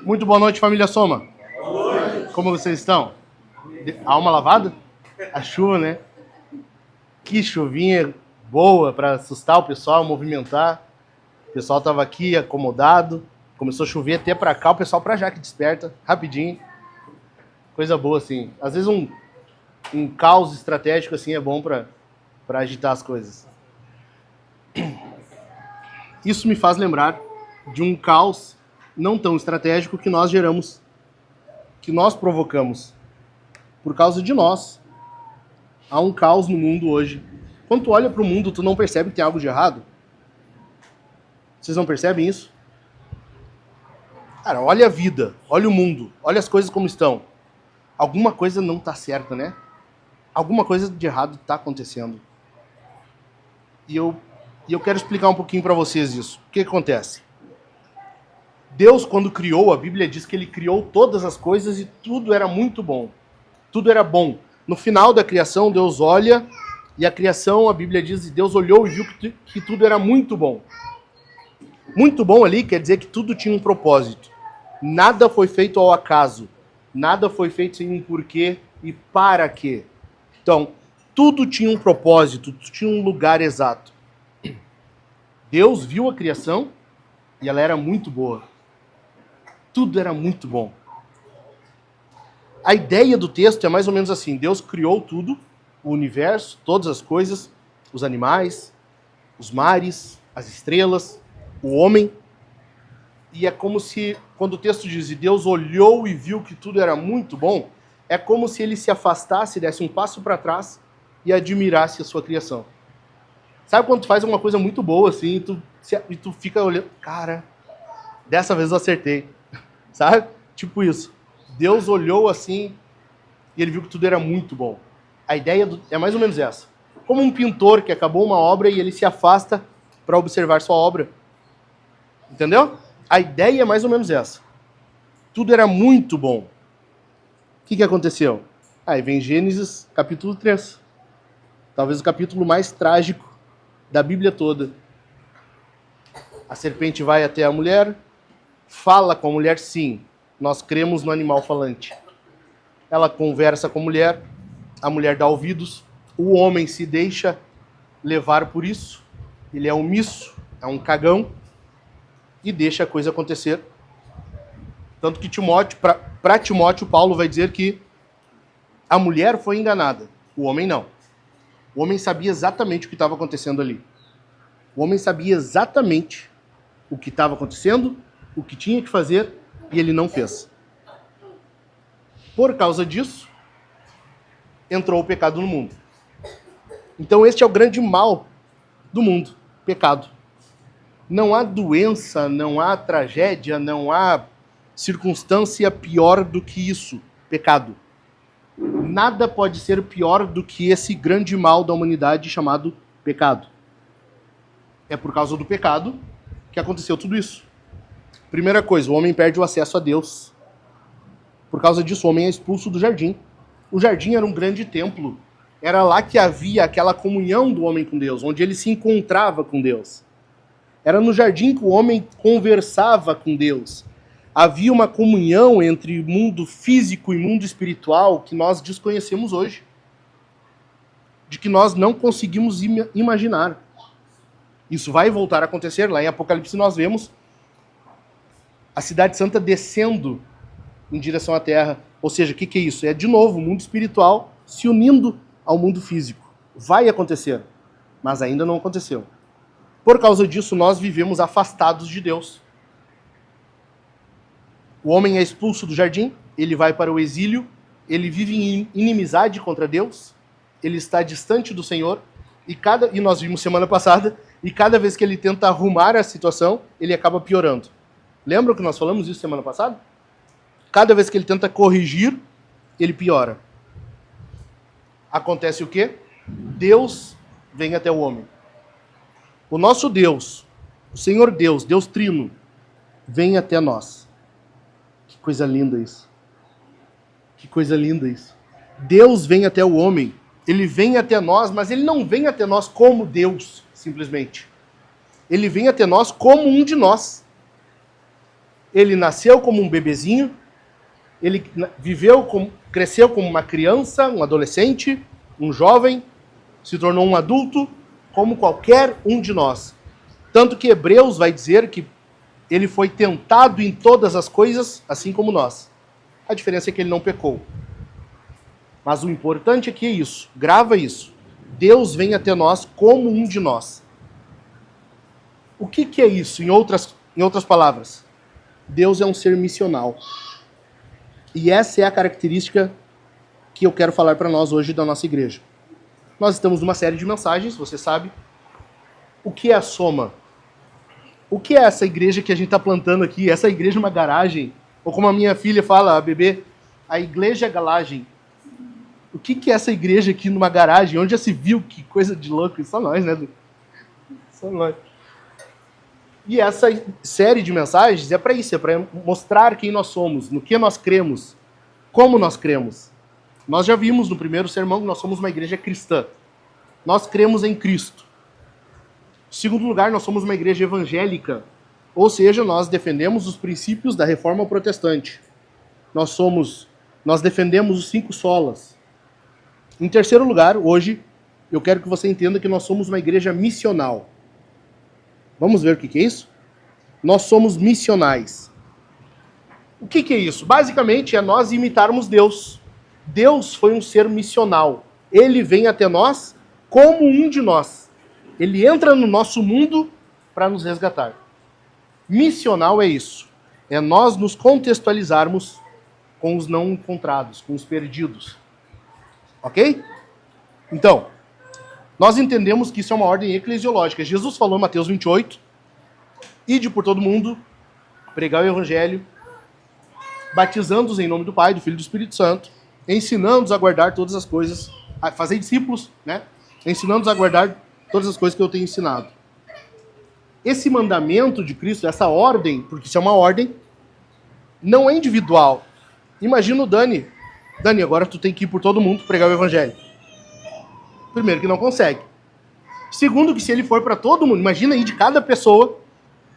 Muito boa noite, família Soma. Boa noite. Como vocês estão? Alma lavada? A chuva, né? Que chuvinha boa para assustar o pessoal, movimentar. O pessoal tava aqui acomodado. Começou a chover até para cá, o pessoal para já que desperta, rapidinho. Coisa boa, assim. Às vezes um caos estratégico assim é bom para agitar as coisas. Isso me faz lembrar de um caos não tão estratégico que nós geramos, que nós provocamos. Por causa de nós. Há um caos no mundo hoje. Quando tu olha para o mundo, tu não percebe que tem algo de errado? Vocês não percebem isso? Cara, olha a vida, olha o mundo, olha as coisas como estão. Alguma coisa não está certa, né? Alguma coisa de errado está acontecendo. E eu quero explicar um pouquinho para vocês isso. O que acontece? Deus, quando criou, a Bíblia diz que ele criou todas as coisas e tudo era muito bom. Tudo era bom. No final da criação, Deus olha e a criação, a Bíblia diz, Deus olhou e viu que tudo era muito bom. Muito bom ali quer dizer que tudo tinha um propósito. Nada foi feito ao acaso. Nada foi feito sem um porquê e para quê. Então, tudo tinha um propósito, tudo tinha um lugar exato. Deus viu a criação e ela era muito boa. Tudo era muito bom. A ideia do texto é mais ou menos assim. Deus criou tudo, o universo, todas as coisas, os animais, os mares, as estrelas, o homem. E é como se, quando o texto diz, e Deus olhou e viu que tudo era muito bom, é como se ele se afastasse, desse um passo para trás e admirasse a sua criação. Sabe quando tu faz uma coisa muito boa assim e tu fica olhando, cara, dessa vez eu acertei. Sabe? Tipo isso. Deus olhou assim e ele viu que tudo era muito bom. A ideia é mais ou menos essa. Como um pintor que acabou uma obra e ele se afasta para observar sua obra. Entendeu? A ideia é mais ou menos essa. Tudo era muito bom. O que aconteceu? Aí vem Gênesis capítulo 3. Talvez o capítulo mais trágico da Bíblia toda. A serpente vai até a mulher, fala com a mulher, sim. Nós cremos no animal falante. Ela conversa com a mulher dá ouvidos, o homem se deixa levar por isso, ele é omisso, é um cagão, e deixa a coisa acontecer. Tanto que para Timóteo, Paulo vai dizer que a mulher foi enganada, o homem não. O homem sabia exatamente o que estava acontecendo ali. O homem sabia exatamente o que estava acontecendo, o que tinha que fazer, e ele não fez. Por causa disso, entrou o pecado no mundo. Então este é o grande mal do mundo, pecado. Não há doença, não há tragédia, não há circunstância pior do que isso, pecado. Nada pode ser pior do que esse grande mal da humanidade chamado pecado. É por causa do pecado que aconteceu tudo isso. Primeira coisa, o homem perde o acesso a Deus. Por causa disso, o homem é expulso do jardim. O jardim era um grande templo. Era lá que havia aquela comunhão do homem com Deus, onde ele se encontrava com Deus. Era no jardim que o homem conversava com Deus. Havia uma comunhão entre mundo físico e mundo espiritual que nós desconhecemos hoje. De que nós não conseguimos imaginar. Isso vai voltar a acontecer. Lá em Apocalipse nós vemos a cidade santa descendo em direção à terra. Ou seja, o que é isso? É, de novo, o mundo espiritual se unindo ao mundo físico. Vai acontecer, mas ainda não aconteceu. Por causa disso, nós vivemos afastados de Deus. O homem é expulso do jardim, ele vai para o exílio, ele vive em inimizade contra Deus, ele está distante do Senhor, e nós vimos semana passada, e cada vez que ele tenta arrumar a situação, ele acaba piorando. Lembram que nós falamos isso semana passada? Cada vez que ele tenta corrigir, ele piora. Acontece o quê? Deus vem até o homem. O nosso Deus, o Senhor Deus, Deus Trino, vem até nós. Que coisa linda isso. Que coisa linda isso. Deus vem até o homem. Ele vem até nós, mas ele não vem até nós como Deus, simplesmente. Ele vem até nós como um de nós. Ele nasceu como um bebezinho, ele cresceu como uma criança, um adolescente, um jovem, se tornou um adulto, como qualquer um de nós. Tanto que Hebreus vai dizer que ele foi tentado em todas as coisas, assim como nós. A diferença é que ele não pecou. Mas o importante aqui é isso, grava isso. Deus vem até nós como um de nós. O que é isso, em outras palavras? Deus é um ser missional. E essa é a característica que eu quero falar para nós hoje da nossa igreja. Nós estamos numa série de mensagens, você sabe. O que é a Soma? O que é essa igreja que a gente está plantando aqui? Essa igreja é uma garagem? Ou como a minha filha fala, a bebê, a igreja é galagem. O que é essa igreja aqui numa garagem? Onde já se viu? Que coisa de louco. Só nós, né? Só nós. E essa série de mensagens é para isso, é para mostrar quem nós somos, no que nós cremos, como nós cremos. Nós já vimos no primeiro sermão que nós somos uma igreja cristã. Nós cremos em Cristo. Em segundo lugar, nós somos uma igreja evangélica, ou seja, nós defendemos os princípios da Reforma Protestante. Nós defendemos os 5 solas. Em terceiro lugar, hoje, eu quero que você entenda que nós somos uma igreja missional. Vamos ver o que é isso? Nós somos missionais. O que é isso? Basicamente é nós imitarmos Deus. Deus foi um ser missional. Ele vem até nós como um de nós. Ele entra no nosso mundo para nos resgatar. Missional é isso. É nós nos contextualizarmos com os não encontrados, com os perdidos. Ok? Então, nós entendemos que isso é uma ordem eclesiológica. Jesus falou em Mateus 28, ide por todo mundo, pregar o evangelho, batizando-os em nome do Pai, do Filho e do Espírito Santo, ensinando-os a guardar todas as coisas, a fazer discípulos, né? Ensinando-os a guardar todas as coisas que eu tenho ensinado. Esse mandamento de Cristo, essa ordem, porque isso é uma ordem, não é individual. Imagina o Dani. Dani, agora tu tem que ir por todo mundo pregar o evangelho. Primeiro, que não consegue. Segundo, que se ele for para todo mundo, imagina aí de cada pessoa,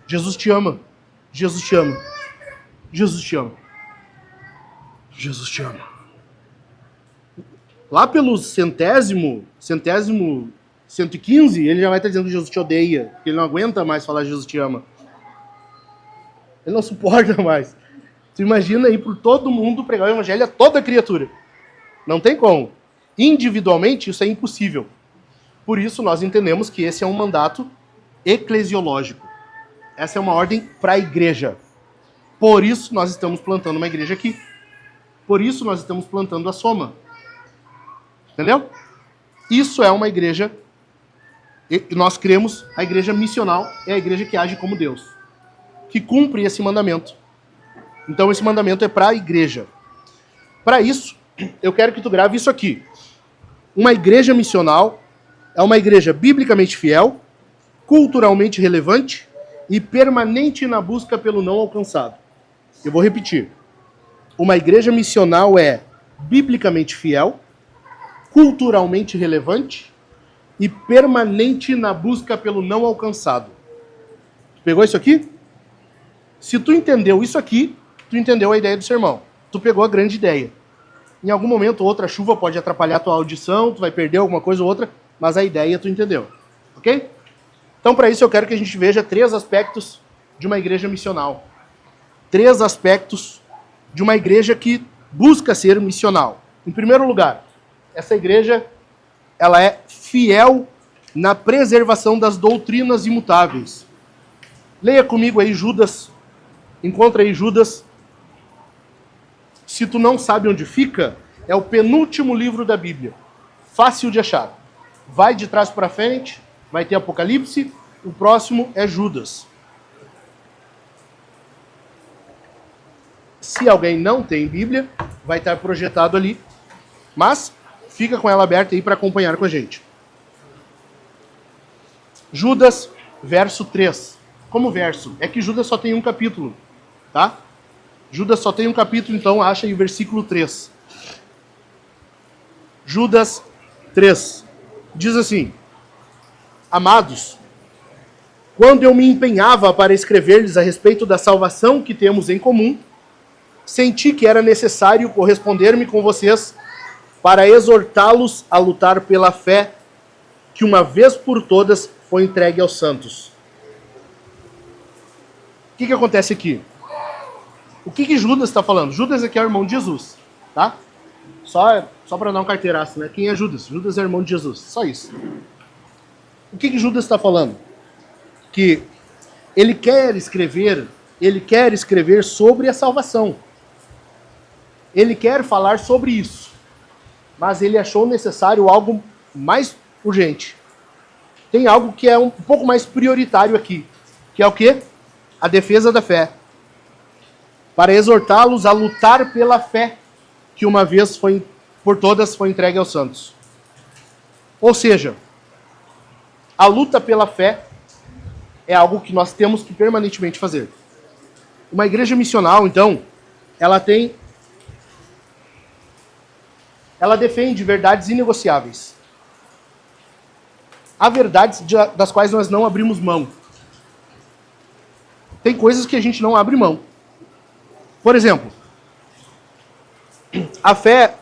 Jesus te ama, Jesus te ama, Jesus te ama, Jesus te ama. Lá pelo centésimo 115, ele já vai estar dizendo que Jesus te odeia, porque ele não aguenta mais falar Jesus te ama. Ele não suporta mais. Você imagina aí por todo mundo pregar o evangelho a toda criatura. Não tem como. Individualmente, isso é impossível. Por isso, nós entendemos que esse é um mandato eclesiológico. Essa é uma ordem para a igreja. Por isso, nós estamos plantando uma igreja aqui. Por isso, nós estamos plantando a Soma. Entendeu? Isso é uma igreja, nós cremos, a igreja missional é a igreja que age como Deus, que cumpre esse mandamento. Então, esse mandamento é para a igreja. Para isso, eu quero que tu grave isso aqui. Uma igreja missional é uma igreja biblicamente fiel, culturalmente relevante e permanente na busca pelo não alcançado. Eu vou repetir. Uma igreja missional é biblicamente fiel, culturalmente relevante e permanente na busca pelo não alcançado. Tu pegou isso aqui? Se tu entendeu isso aqui, tu entendeu a ideia do sermão. Tu pegou a grande ideia. Em algum momento ou outra, a chuva pode atrapalhar a tua audição, tu vai perder alguma coisa ou outra, mas a ideia tu entendeu. Ok? Então, para isso, eu quero que a gente veja 3 aspectos de uma igreja missional. 3 aspectos de uma igreja que busca ser missional. Em primeiro lugar, essa igreja ela é fiel na preservação das doutrinas imutáveis. Leia comigo aí Judas. Encontra aí Judas. Se tu não sabe onde fica, é o penúltimo livro da Bíblia. Fácil de achar. Vai de trás para frente, vai ter Apocalipse, o próximo é Judas. Se alguém não tem Bíblia, vai estar projetado ali, mas fica com ela aberta aí para acompanhar com a gente. Judas, verso 3. Como verso? É que Judas só tem um capítulo, tá? Judas só tem um capítulo, então acha aí o versículo 3. Judas 3. Diz assim: Amados, Quando eu me empenhava para escrever-lhes a respeito da salvação que temos em comum, senti que era necessário corresponder-me com vocês para exortá-los a lutar pela fé que uma vez por todas foi entregue aos santos. O que acontece aqui? O que Judas está falando? Judas aqui é o irmão de Jesus, tá? Só para dar um carteiraço, né? Quem é Judas? Judas é irmão de Jesus, só isso. O que Judas está falando? Que ele quer escrever sobre a salvação. Ele quer falar sobre isso. Mas ele achou necessário algo mais urgente. Tem algo que é um pouco mais prioritário aqui. Que é o quê? A defesa da fé. Para exortá-los a lutar pela fé que uma vez por todas foi entregue aos santos. Ou seja, a luta pela fé é algo que nós temos que permanentemente fazer. Uma igreja missional, então, ela defende verdades inegociáveis. Há verdades das quais nós não abrimos mão. Tem coisas que a gente não abre mão. Por exemplo, a fé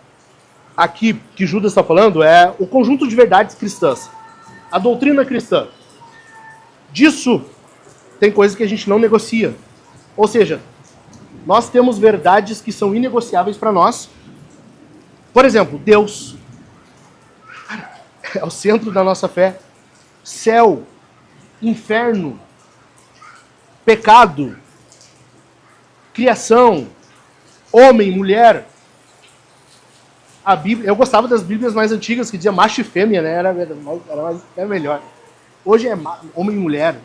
aqui que Judas está falando é o conjunto de verdades cristãs. A doutrina cristã. Disso tem coisas que a gente não negocia. Ou seja, nós temos verdades que são inegociáveis para nós. Por exemplo, Deus é o centro da nossa fé. Céu, inferno, pecado, criação, homem, mulher. A Bíblia, eu gostava das Bíblias mais antigas que dizia macho e fêmea, né? Era melhor. Hoje é homem e mulher.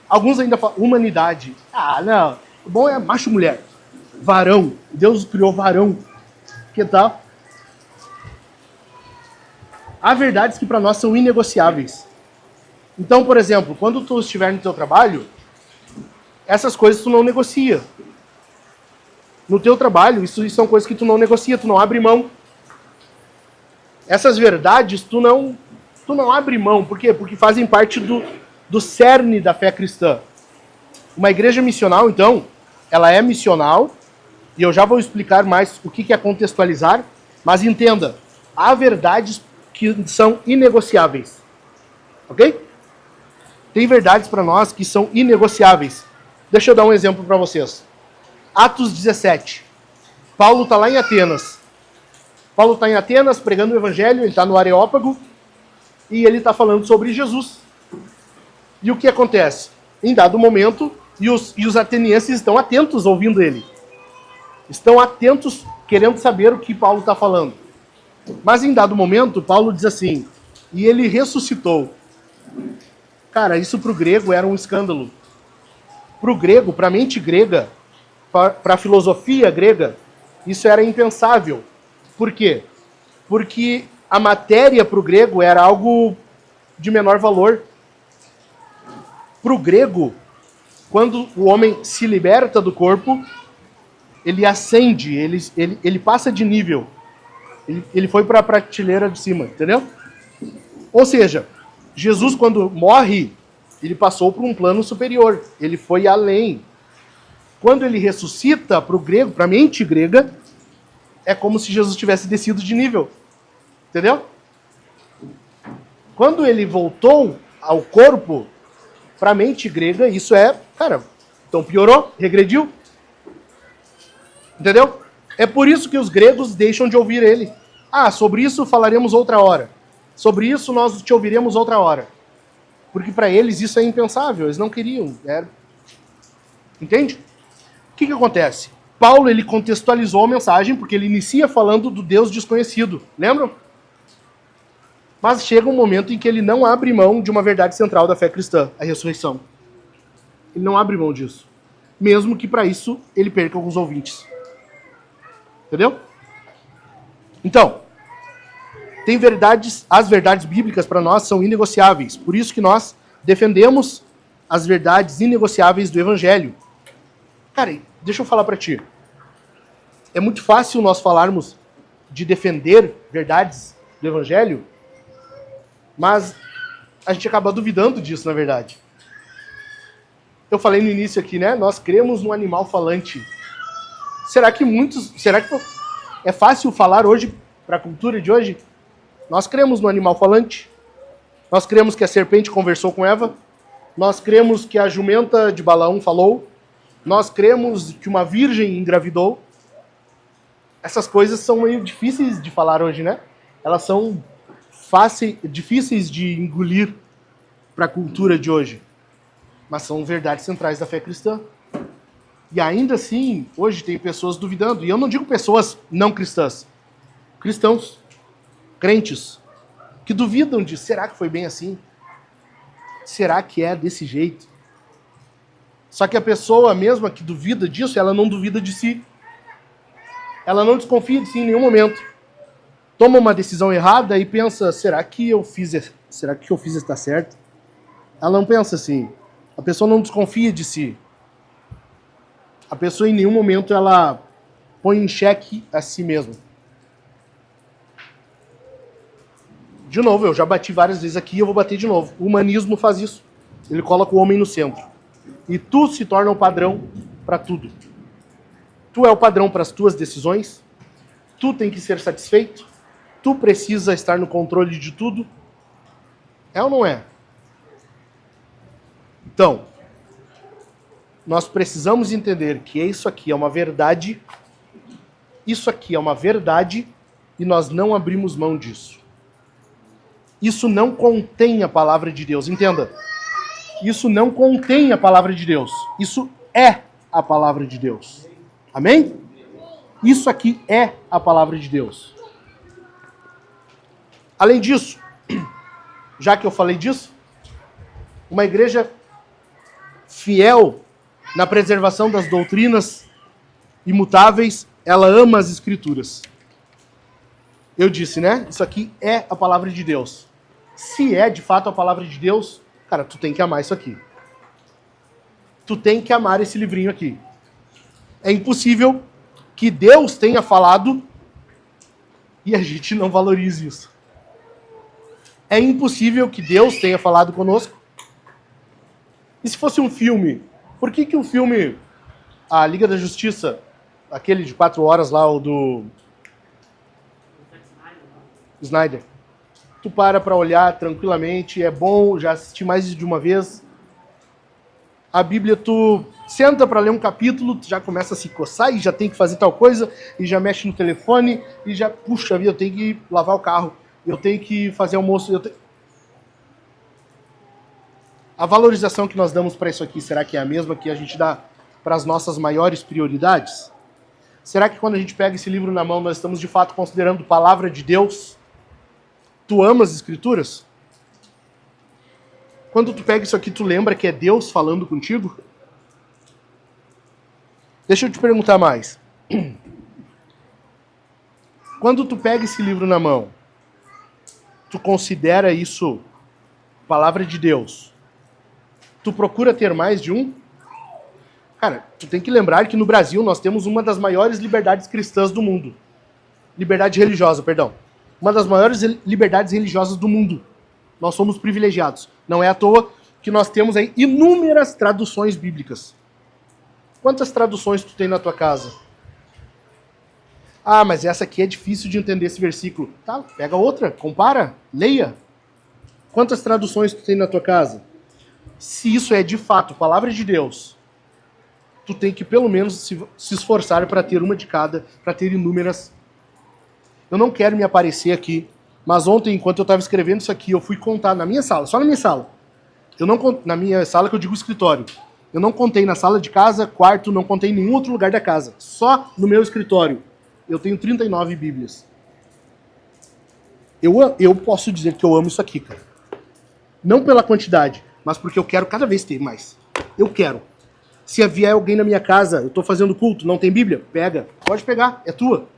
Alguns ainda falam humanidade. Ah, não. O bom é macho e mulher. Varão. Deus criou varão. Que tal? Há verdades que para nós são inegociáveis. Então, por exemplo, quando tu estiver no teu trabalho, essas coisas tu não negocia. No teu trabalho, isso são coisas que tu não negocia, tu não abre mão. Essas verdades tu não abre mão. Por quê? Porque fazem parte do cerne da fé cristã. Uma igreja missional, então, ela é missional, e eu já vou explicar mais o que é contextualizar, mas entenda, há verdades que são inegociáveis. Ok? Tem verdades para nós que são inegociáveis. Deixa eu dar um exemplo para vocês. Atos 17. Paulo está lá em Atenas. Paulo está em Atenas pregando o evangelho, ele está no Areópago, e ele está falando sobre Jesus. E o que acontece? Em dado momento, e os atenienses estão atentos ouvindo ele. Estão atentos, querendo saber o que Paulo está falando. Mas em dado momento, Paulo diz assim, e ele ressuscitou. Cara, isso para o grego era um escândalo. Para o grego, para a mente grega, para a filosofia grega, isso era impensável. Por quê? Porque a matéria para o grego era algo de menor valor. Para o grego, quando o homem se liberta do corpo, ele ascende, ele passa de nível. Ele foi para a prateleira de cima, entendeu? Ou seja, Jesus, quando morre, ele passou para um plano superior. Ele foi além. Quando ele ressuscita, para o grego, para a mente grega, é como se Jesus tivesse descido de nível. Entendeu? Quando ele voltou ao corpo, para a mente grega, isso é, cara, então piorou, regrediu. Entendeu? É por isso que os gregos deixam de ouvir ele. Ah, sobre isso falaremos outra hora. Sobre isso nós te ouviremos outra hora. Porque para eles isso é impensável, eles não queriam. Entende? O que acontece? Paulo, ele contextualizou a mensagem, porque ele inicia falando do Deus desconhecido. Lembram? Mas chega um momento em que ele não abre mão de uma verdade central da fé cristã, a ressurreição. Ele não abre mão disso. Mesmo que para isso ele perca alguns ouvintes. Entendeu? Então, tem verdades, as verdades bíblicas para nós são inegociáveis. Por isso que nós defendemos as verdades inegociáveis do Evangelho. Cara, deixa eu falar para ti. É muito fácil nós falarmos de defender verdades do Evangelho, mas a gente acaba duvidando disso, na verdade. Eu falei no início aqui, né? Nós cremos no animal falante. Será que é fácil falar hoje, para a cultura de hoje? Nós cremos no animal falante. Nós cremos que a serpente conversou com Eva. Nós cremos que a jumenta de Balaão falou. Nós cremos que uma virgem engravidou. Essas coisas são meio difíceis de falar hoje, né? Elas são difíceis de engolir para a cultura de hoje. Mas são verdades centrais da fé cristã. E ainda assim, hoje tem pessoas duvidando. E eu não digo pessoas não cristãs. Cristãos, crentes, que duvidam de, será que foi bem assim? Será que é desse jeito? Só que a pessoa mesma que duvida disso, ela não duvida de si. Ela não desconfia de si em nenhum momento. Toma uma decisão errada e pensa, será que eu fiz está certo? Ela não pensa assim. A pessoa não desconfia de si. A pessoa em nenhum momento ela põe em xeque a si mesma. De novo, eu já bati várias vezes aqui e eu vou bater de novo. O humanismo faz isso. Ele coloca o homem no centro. E tu se torna o padrão para tudo. Tu é o padrão para as tuas decisões. Tu tem que ser satisfeito. Tu precisa estar no controle de tudo. É ou não é? Então, nós precisamos entender que isso aqui é uma verdade. Isso aqui é uma verdade e nós não abrimos mão disso. Isso não contém a palavra de Deus. Entenda. Isso não contém a palavra de Deus. Isso é a palavra de Deus. Amém? Isso aqui é a palavra de Deus. Além disso, já que eu falei disso, uma igreja fiel na preservação das doutrinas imutáveis, ela ama as Escrituras. Eu disse, né? Isso aqui é a palavra de Deus. Se é de fato a palavra de Deus, cara, tu tem que amar isso aqui. Tu tem que amar esse livrinho aqui. É impossível que Deus tenha falado e a gente não valorize isso. É impossível que Deus tenha falado conosco. E se fosse um filme, por que o filme, a Liga da Justiça, aquele de 4 horas lá, o do Snyder, tu para olhar tranquilamente, é bom, já assisti mais de uma vez. A Bíblia, tu senta para ler um capítulo, tu já começa a se coçar e já tem que fazer tal coisa, e já mexe no telefone, e já, puxa vida, eu tenho que lavar o carro, eu tenho que fazer almoço, A valorização que nós damos para isso aqui, será que é a mesma que a gente dá para as nossas maiores prioridades? Será que quando a gente pega esse livro na mão, nós estamos de fato considerando palavra de Deus? Tu ama as Escrituras? Quando tu pega isso aqui, tu lembra que é Deus falando contigo? Deixa eu te perguntar mais. Quando tu pega esse livro na mão, tu considera isso palavra de Deus? Tu procura ter mais de um? Cara, tu tem que lembrar que no Brasil nós temos uma das maiores liberdades cristãs do mundo. Liberdade religiosa, perdão. Uma das maiores liberdades religiosas do mundo. Nós somos privilegiados. Não é à toa que nós temos aí inúmeras traduções bíblicas. Quantas traduções tu tem na tua casa? Ah, mas essa aqui é difícil de entender esse versículo. Tá, pega outra, compara, leia. Quantas traduções tu tem na tua casa? Se isso é de fato palavra de Deus, tu tem que pelo menos se esforçar para ter uma de cada, para ter inúmeras. Eu não quero me aparecer aqui, mas ontem, enquanto eu estava escrevendo isso aqui, eu fui contar na minha sala, só na minha sala. Na minha sala, que eu digo escritório. Eu não contei na sala de casa, quarto, não contei em nenhum outro lugar da casa. Só no meu escritório. Eu tenho 39 Bíblias. Eu posso dizer que eu amo isso aqui, cara. Não pela quantidade, mas porque eu quero cada vez ter mais. Eu quero. Se vier alguém na minha casa, eu estou fazendo culto, não tem Bíblia? Pega. Pode pegar, é tua.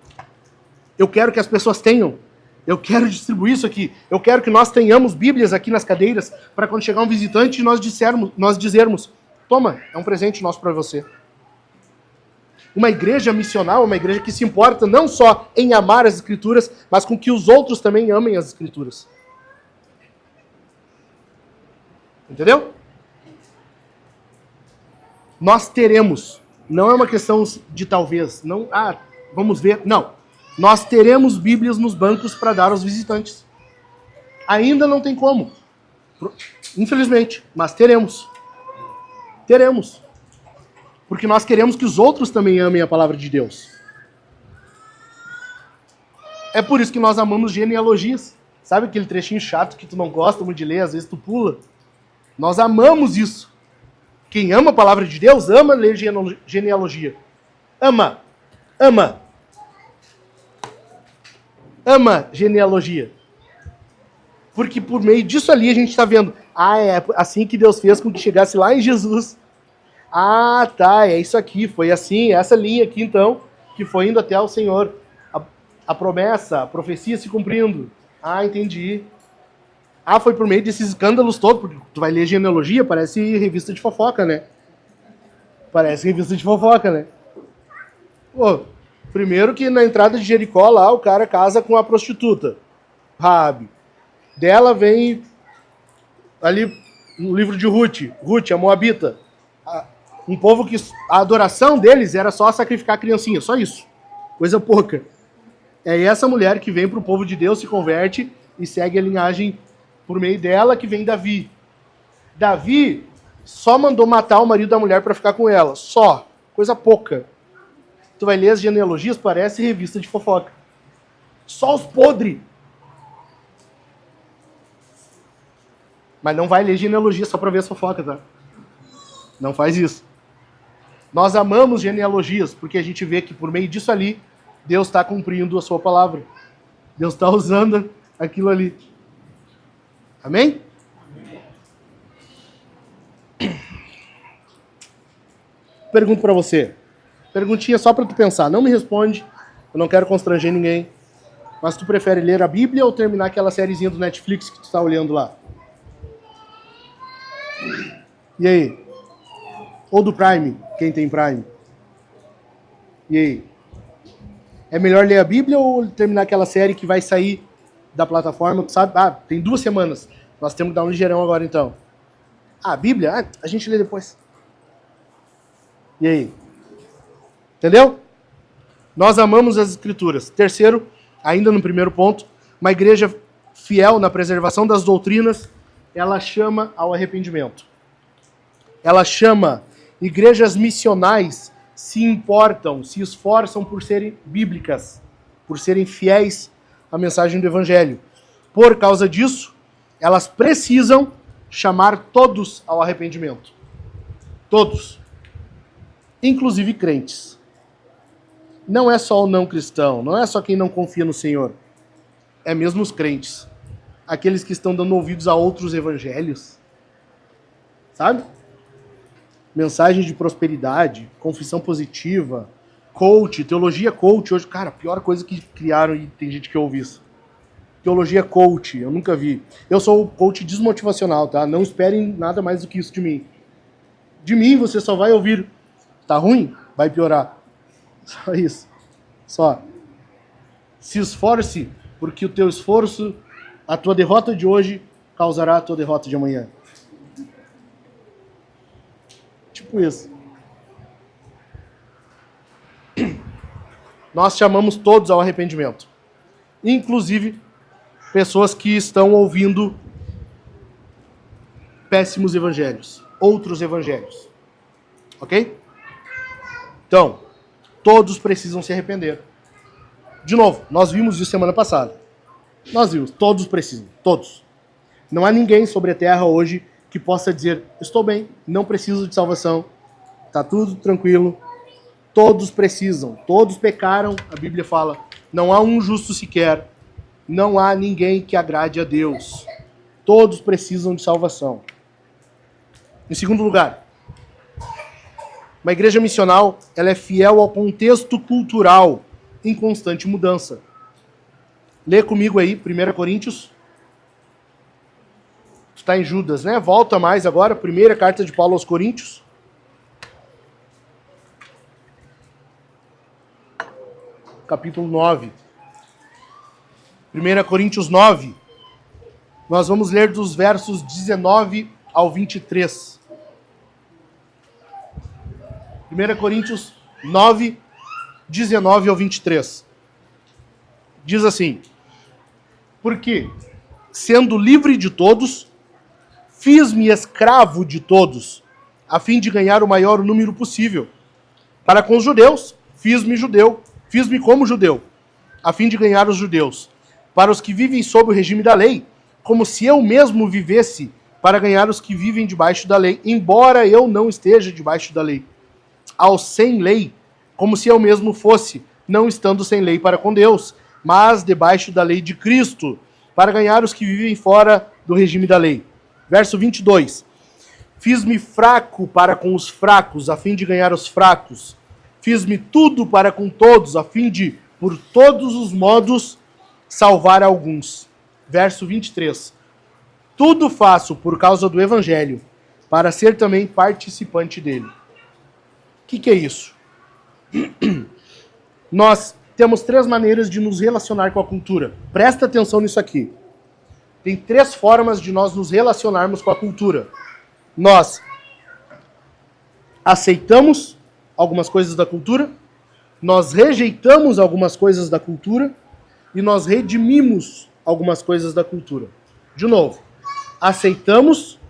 Eu quero que as pessoas tenham. Eu quero distribuir isso aqui. Eu quero que nós tenhamos Bíblias aqui nas cadeiras, para quando chegar um visitante, nós dizermos, toma, é um presente nosso para você. Uma igreja missional, uma igreja que se importa não só em amar as Escrituras, mas com que os outros também amem as Escrituras. Entendeu? Nós teremos. Não é uma questão de talvez. Não, vamos ver. Não. Nós teremos Bíblias nos bancos para dar aos visitantes. Ainda não tem como. Infelizmente. Mas teremos. Teremos. Porque nós queremos que os outros também amem a palavra de Deus. É por isso que nós amamos genealogias. Sabe aquele trechinho chato que tu não gosta muito de ler, às vezes tu pula? Nós amamos isso. Quem ama a palavra de Deus, ama ler genealogia. Ama. Ama. Ama genealogia. Porque por meio disso ali a gente está vendo. É assim que Deus fez com que chegasse lá em Jesus. É isso aqui. Foi assim, essa linha aqui então, que foi indo até o Senhor. A promessa, a profecia se cumprindo. Entendi. Foi por meio desses escândalos todos, porque tu vai ler genealogia, parece revista de fofoca, né? Pô, primeiro que na entrada de Jericó lá, o cara casa com a prostituta, Raabe. Dela vem ali no livro de Ruth, a Moabita. Um povo que a adoração deles era só sacrificar a criancinha, só isso. Coisa pouca. É essa mulher que vem para o povo de Deus, se converte e segue a linhagem por meio dela, que vem Davi. Davi só mandou matar o marido da mulher para ficar com ela. Só. Coisa pouca. Tu vai ler as genealogias, parece revista de fofoca. Só os podres. Mas não vai ler genealogia só para ver as fofocas, tá? Não faz isso. Nós amamos genealogias, porque a gente vê que por meio disso ali, Deus está cumprindo a sua palavra. Deus está usando aquilo ali. Amém? Pergunto para você. Perguntinha só para tu pensar. Não me responde. Eu não quero constranger ninguém. Mas tu prefere ler a Bíblia ou terminar aquela sériezinha do Netflix que tu está olhando lá? E aí? Ou do Prime, quem tem Prime? E aí? É melhor ler a Bíblia ou terminar aquela série que vai sair da plataforma, tu sabe? Tem 2 semanas. Nós temos que dar um ligeirão agora, então. A Bíblia? A gente lê depois. E aí? Entendeu? Nós amamos as Escrituras. Terceiro, ainda no primeiro ponto, uma igreja fiel na preservação das doutrinas, ela chama ao arrependimento. Ela chama. Igrejas missionais se importam, se esforçam por serem bíblicas, por serem fiéis à mensagem do Evangelho. Por causa disso, elas precisam chamar todos ao arrependimento. Todos. Inclusive crentes. Não é só o não cristão, não é só quem não confia no Senhor. É mesmo os crentes. Aqueles que estão dando ouvidos a outros evangelhos. Sabe? Mensagens de prosperidade, confissão positiva, coach, teologia coach. Hoje, cara, a pior coisa que criaram e tem gente que ouve isso. Teologia coach, eu nunca vi. Eu sou coach desmotivacional, tá? Não esperem nada mais do que isso de mim. De mim você só vai ouvir, tá ruim? Vai piorar. Só isso. Só. Se esforce, porque o teu esforço, a tua derrota de hoje, causará a tua derrota de amanhã. Tipo isso. Nós chamamos todos ao arrependimento. Inclusive, pessoas que estão ouvindo péssimos evangelhos. Outros evangelhos. Ok? Então, todos precisam se arrepender. De novo, nós vimos isso semana passada. Nós vimos, todos precisam. Todos. Não há ninguém sobre a terra hoje que possa dizer, estou bem, não preciso de salvação, está tudo tranquilo. Todos precisam, todos pecaram, a Bíblia fala, não há um justo sequer, não há ninguém que agrade a Deus. Todos precisam de salvação. Em segundo lugar, uma igreja missional, ela é fiel ao contexto cultural em constante mudança. Lê comigo aí, 1 Coríntios. Está em Judas, né? Volta mais agora, primeira carta de Paulo aos Coríntios. Capítulo 9. 1 Coríntios 9. Nós vamos ler dos versos 19 ao 23. 1 Coríntios 9, 19 ao 23. Diz assim: porque, sendo livre de todos, fiz-me escravo de todos, a fim de ganhar o maior número possível. Para com os judeus, fiz-me como judeu, a fim de ganhar os judeus. Para os que vivem sob o regime da lei, como se eu mesmo vivesse para ganhar os que vivem debaixo da lei, embora eu não esteja debaixo da lei. Aos sem lei, como se eu mesmo fosse, não estando sem lei para com Deus, mas debaixo da lei de Cristo, para ganhar os que vivem fora do regime da lei. Verso 22. Fiz-me fraco para com os fracos, a fim de ganhar os fracos. Fiz-me tudo para com todos, a fim de, por todos os modos, salvar alguns. Verso 23. Tudo faço por causa do Evangelho, para ser também participante dele. O que é isso? Nós temos 3 maneiras de nos relacionar com a cultura. Presta atenção nisso aqui. Tem 3 formas de nós nos relacionarmos com a cultura. Nós aceitamos algumas coisas da cultura, nós rejeitamos algumas coisas da cultura e nós redimimos algumas coisas da cultura. De novo, aceitamos,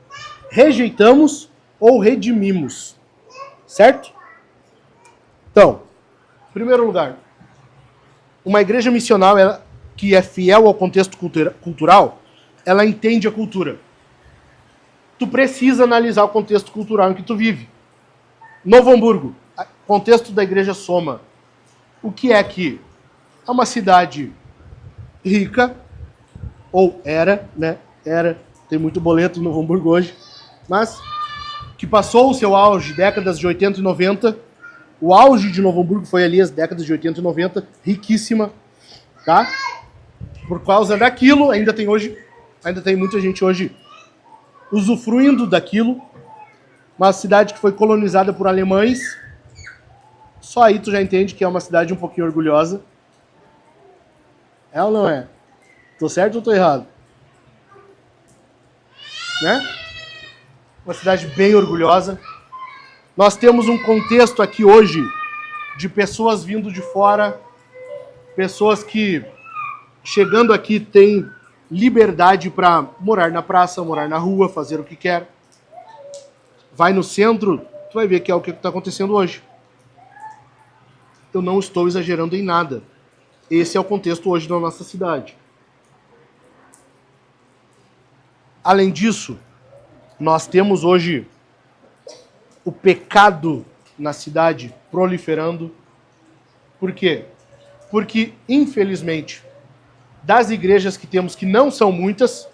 rejeitamos ou redimimos. Certo? Então, em primeiro lugar, uma igreja missional que é fiel ao contexto cultural, ela entende a cultura. Tu precisa analisar o contexto cultural em que tu vive. Novo Hamburgo, contexto da igreja Soma. O que é que é uma cidade rica, ou era, né? Tem muito boleto em Novo Hamburgo hoje, mas que passou o seu auge, décadas de 80 e 90. O auge de Novo Hamburgo foi ali as décadas de 80 e 90, riquíssima, tá? Por causa daquilo, ainda tem muita gente hoje usufruindo daquilo. Uma cidade que foi colonizada por alemães. Só aí tu já entende que é uma cidade um pouquinho orgulhosa. É ou não é? Tô certo ou tô errado? Né? Uma cidade bem orgulhosa. Nós temos um contexto aqui hoje de pessoas vindo de fora, pessoas que, chegando aqui, têm liberdade para morar na praça, morar na rua, fazer o que quer. Vai no centro, tu vai ver que é o que está acontecendo hoje. Eu não estou exagerando em nada. Esse é o contexto hoje da nossa cidade. Além disso, nós temos hoje o pecado na cidade proliferando. Por quê? Porque, infelizmente, das igrejas que temos, que não são muitas,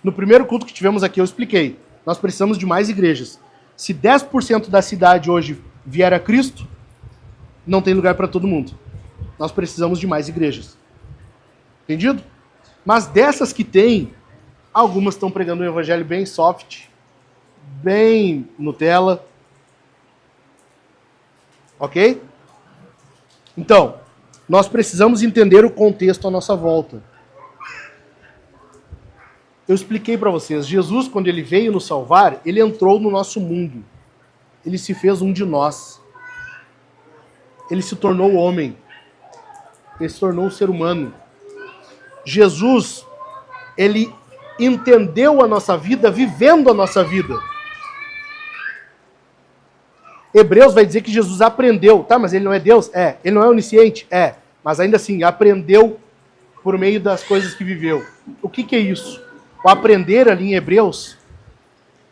no primeiro culto que tivemos aqui eu expliquei, nós precisamos de mais igrejas. Se 10% da cidade hoje vier a Cristo, não tem lugar para todo mundo. Nós precisamos de mais igrejas. Entendido? Mas dessas que tem, algumas estão pregando um evangelho bem soft, bem Nutella. Ok? Então, nós precisamos entender o contexto à nossa volta. Eu expliquei para vocês, Jesus, quando ele veio nos salvar, ele entrou no nosso mundo. Ele se fez um de nós. Ele se tornou homem. Ele se tornou um ser humano. Jesus, ele entendeu a nossa vida vivendo a nossa vida. Hebreus vai dizer que Jesus aprendeu. Tá, mas ele não é Deus? É. Ele não é onisciente? É. Mas ainda assim, aprendeu por meio das coisas que viveu. O que é isso? O aprender ali em Hebreus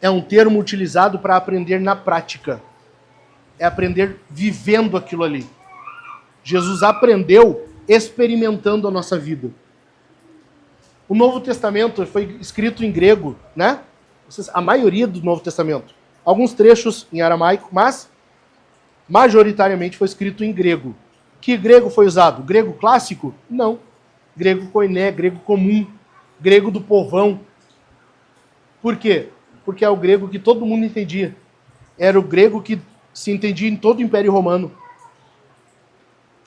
é um termo utilizado para aprender na prática. É aprender vivendo aquilo ali. Jesus aprendeu experimentando a nossa vida. O Novo Testamento foi escrito em grego, né? A maioria do Novo Testamento. Alguns trechos em aramaico, mas majoritariamente foi escrito em grego. Que grego foi usado? Grego clássico? Não. Grego koiné, grego comum, grego do povão. Por quê? Porque é o grego que todo mundo entendia. Era o grego que se entendia em todo o Império Romano.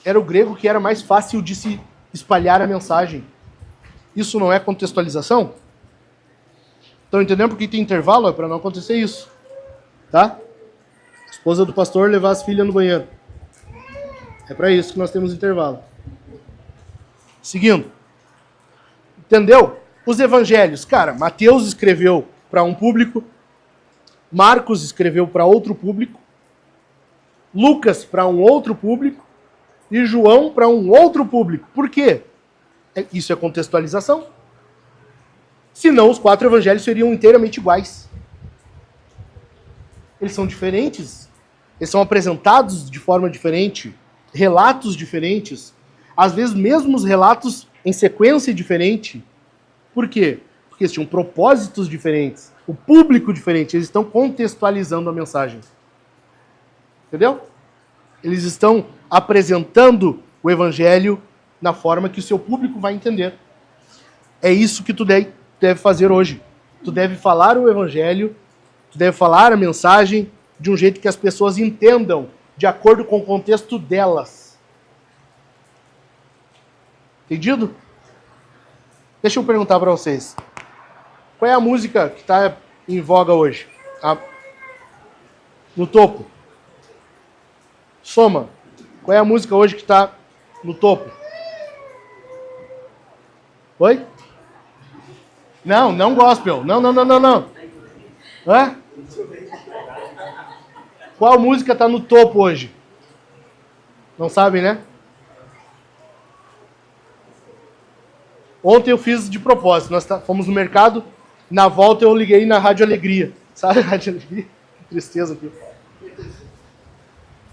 Era o grego que era mais fácil de se espalhar a mensagem. Isso não é contextualização? Estão entendendo por que tem intervalo? É para não acontecer isso. Tá? Esposa do pastor levar as filhas no banheiro. É para isso que nós temos intervalo. Seguindo. Entendeu? Os evangelhos. Cara, Mateus escreveu para um público. Marcos escreveu para outro público. Lucas para um outro público. E João para um outro público. Por quê? Isso é contextualização. Senão os 4 evangelhos seriam inteiramente iguais. Eles são diferentes. Eles são apresentados de forma diferente. Relatos diferentes. Às vezes mesmos relatos em sequência diferente. Por quê? Porque eles tinham propósitos diferentes. O público diferente. Eles estão contextualizando a mensagem. Entendeu? Eles estão apresentando o evangelho na forma que o seu público vai entender. É isso que tu deve fazer hoje. Tu deve falar o evangelho, tu deve falar a mensagem de um jeito que as pessoas entendam, de acordo com o contexto delas. Entendido? Deixa eu perguntar para vocês. Qual é a música que está em voga hoje? No topo. Soma. Qual é a música hoje que está no topo? Oi? Não gospel. Não. Hã? Qual música está no topo hoje? Não sabem, né? Ontem eu fiz de propósito. Nós fomos no mercado. Na volta eu liguei na Rádio Alegria. Sabe a Rádio Alegria? Que tristeza aqui.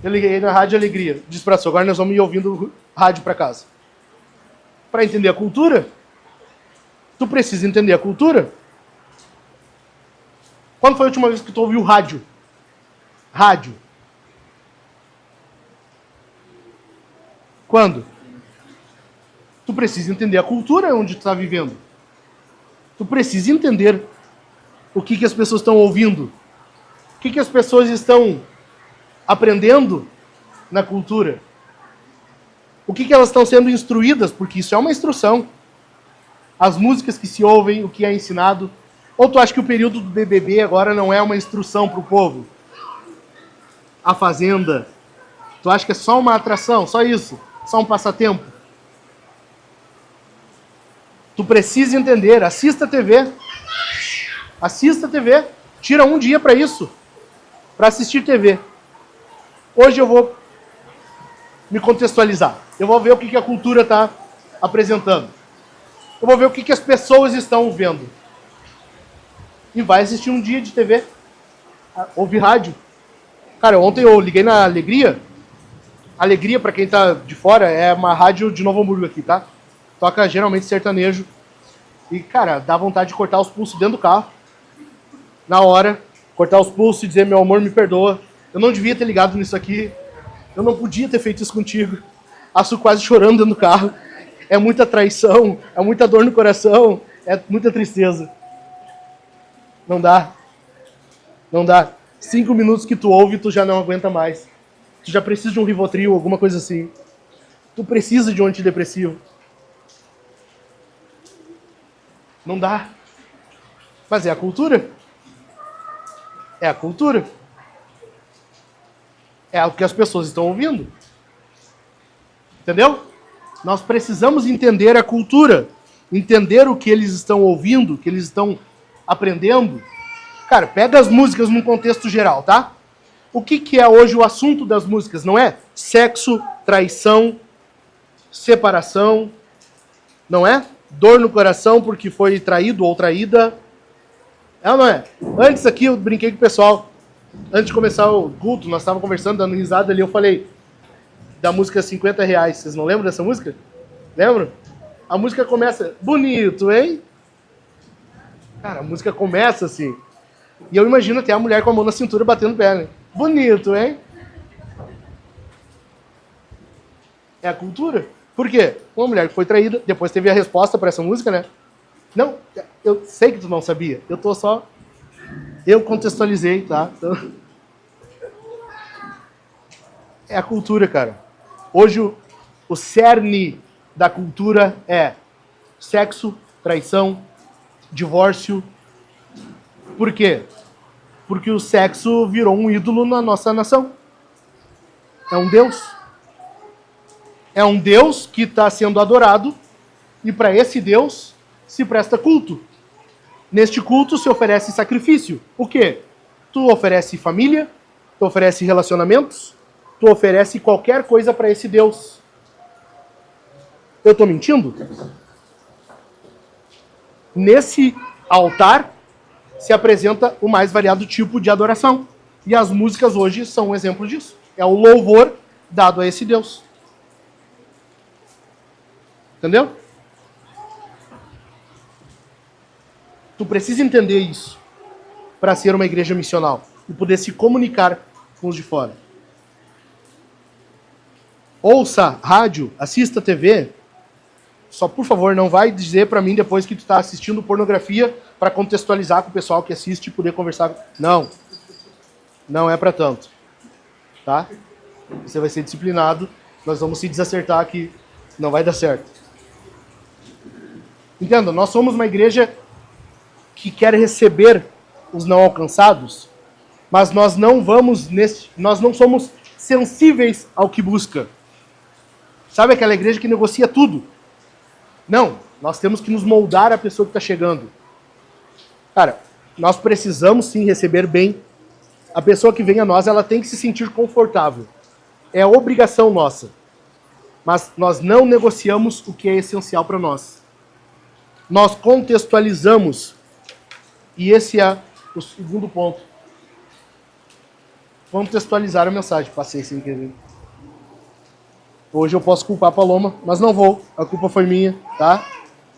Eu liguei na Rádio Alegria. Disse pra agora nós vamos ir ouvindo rádio para casa. Para entender a cultura, tu precisa entender a cultura. Quando foi a última vez que tu ouviu rádio? Rádio. Quando? Tu precisa entender a cultura onde tu está vivendo. Tu precisa entender o que as pessoas estão ouvindo. O que as pessoas estão aprendendo na cultura. O que elas estão sendo instruídas, porque isso é uma instrução. As músicas que se ouvem, o que é ensinado. Ou tu acha que o período do BBB agora não é uma instrução para o povo? A Fazenda. Tu acha que é só uma atração? Só isso? Só um passatempo? Tu precisa entender. Assista a TV. Assista a TV. Tira um dia para isso. Para assistir TV. Hoje eu vou me contextualizar. Eu vou ver o que a cultura está apresentando. Eu vou ver o que as pessoas estão vendo. E vai assistir um dia de TV. Ouvir rádio. Cara, ontem eu liguei na Alegria. Alegria, para quem tá de fora, é uma rádio de Novo Hamburgo aqui, tá? Toca geralmente sertanejo. E, cara, dá vontade de cortar os pulsos dentro do carro. Na hora. Cortar os pulsos e dizer, meu amor, me perdoa. Eu não devia ter ligado nisso aqui. Eu não podia ter feito isso contigo. Aço quase chorando dentro do carro. É muita traição. É muita dor no coração. É muita tristeza. Não dá. Não dá. 5 minutos que tu ouve, tu já não aguenta mais. Tu já precisa de um Rivotril, alguma coisa assim. Tu precisa de um antidepressivo. Não dá. Mas é a cultura. É a cultura. É o que as pessoas estão ouvindo. Entendeu? Nós precisamos entender a cultura. Entender o que eles estão ouvindo, o que eles estão aprendendo. Cara, pega as músicas num contexto geral, tá? O que é hoje o assunto das músicas, não é? Sexo, traição, separação, não é? Dor no coração porque foi traído ou traída. É ou não é? Antes aqui eu brinquei com o pessoal. Antes de começar o culto, nós estávamos conversando, dando risada ali, eu falei da música 50 reais. Vocês não lembram dessa música? Lembram? A música começa, bonito, hein? Cara, a música começa assim. E eu imagino até a mulher com a mão na cintura batendo pé, né? Bonito, hein? É a cultura. Por quê? Uma mulher que foi traída, depois teve a resposta para essa música, né? Não, eu sei que tu não sabia. Eu contextualizei, tá? Então, é a cultura, cara. Hoje o cerne da cultura é sexo, traição, divórcio. Por quê? Porque o sexo virou um ídolo na nossa nação. É um Deus. É um Deus que está sendo adorado e para esse Deus se presta culto. Neste culto se oferece sacrifício. O quê? Tu oferece família, tu oferece relacionamentos, tu oferece qualquer coisa para esse Deus. Eu estou mentindo? Nesse altar se apresenta o mais variado tipo de adoração. E as músicas hoje são um exemplo disso. É o louvor dado a esse Deus. Entendeu? Tu precisa entender isso para ser uma igreja missional e poder se comunicar com os de fora. Ouça rádio, assista TV. Só, por favor, não vai dizer para mim depois que tu está assistindo pornografia para contextualizar com o pessoal que assiste e poder conversar. Não. Não é para tanto. Tá? Você vai ser disciplinado. Nós vamos se desacertar aqui. Não vai dar certo. Entenda, nós somos uma igreja que quer receber os não alcançados, mas nós não somos sensíveis ao que busca. Sabe aquela igreja que negocia tudo? Não, nós temos que nos moldar à pessoa que está chegando. Cara, nós precisamos sim receber bem. A pessoa que vem a nós, ela tem que se sentir confortável. É obrigação nossa. Mas nós não negociamos o que é essencial para nós. Nós contextualizamos. E esse é o segundo ponto. Contextualizar a mensagem. Passei sem querer. Hoje eu posso culpar a Paloma, mas não vou. A culpa foi minha, tá?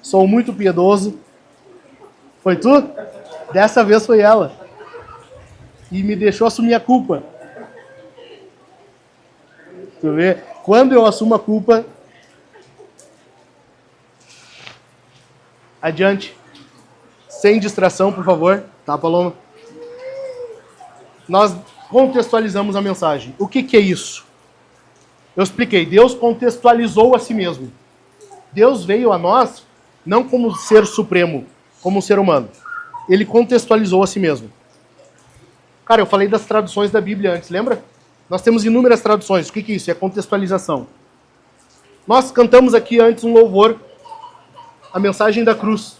Sou muito piedoso. Foi tu? Dessa vez foi ela. E me deixou assumir a culpa. Tu vê? Quando eu assumo a culpa... Adiante. Sem distração, por favor. Tá, Paloma? Nós contextualizamos a mensagem. O que é isso? Eu expliquei. Deus contextualizou a si mesmo. Deus veio a nós não como ser supremo, como um ser humano. Ele contextualizou a si mesmo. Cara, eu falei das traduções da Bíblia antes, lembra? Nós temos inúmeras traduções. O que é isso? É contextualização. Nós cantamos aqui antes um louvor, a mensagem da cruz.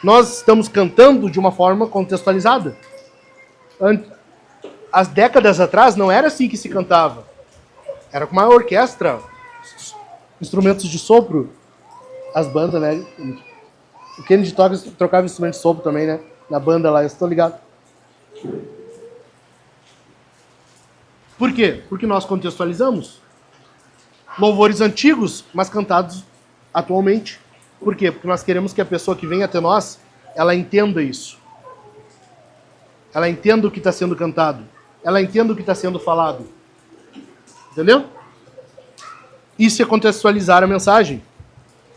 Nós estamos cantando de uma forma contextualizada. Há décadas atrás não era assim que se cantava. Era com uma orquestra, instrumentos de sopro, as bandas, né? O Kennedy trocava instrumentos de sopro também, né? Na banda lá, eu estou ligado. Por quê? Porque nós contextualizamos. Louvores antigos, mas cantados atualmente. Por quê? Porque nós queremos que a pessoa que vem até nós, ela entenda isso. Ela entenda o que está sendo cantado. Ela entenda o que está sendo falado. Entendeu? Isso é contextualizar a mensagem.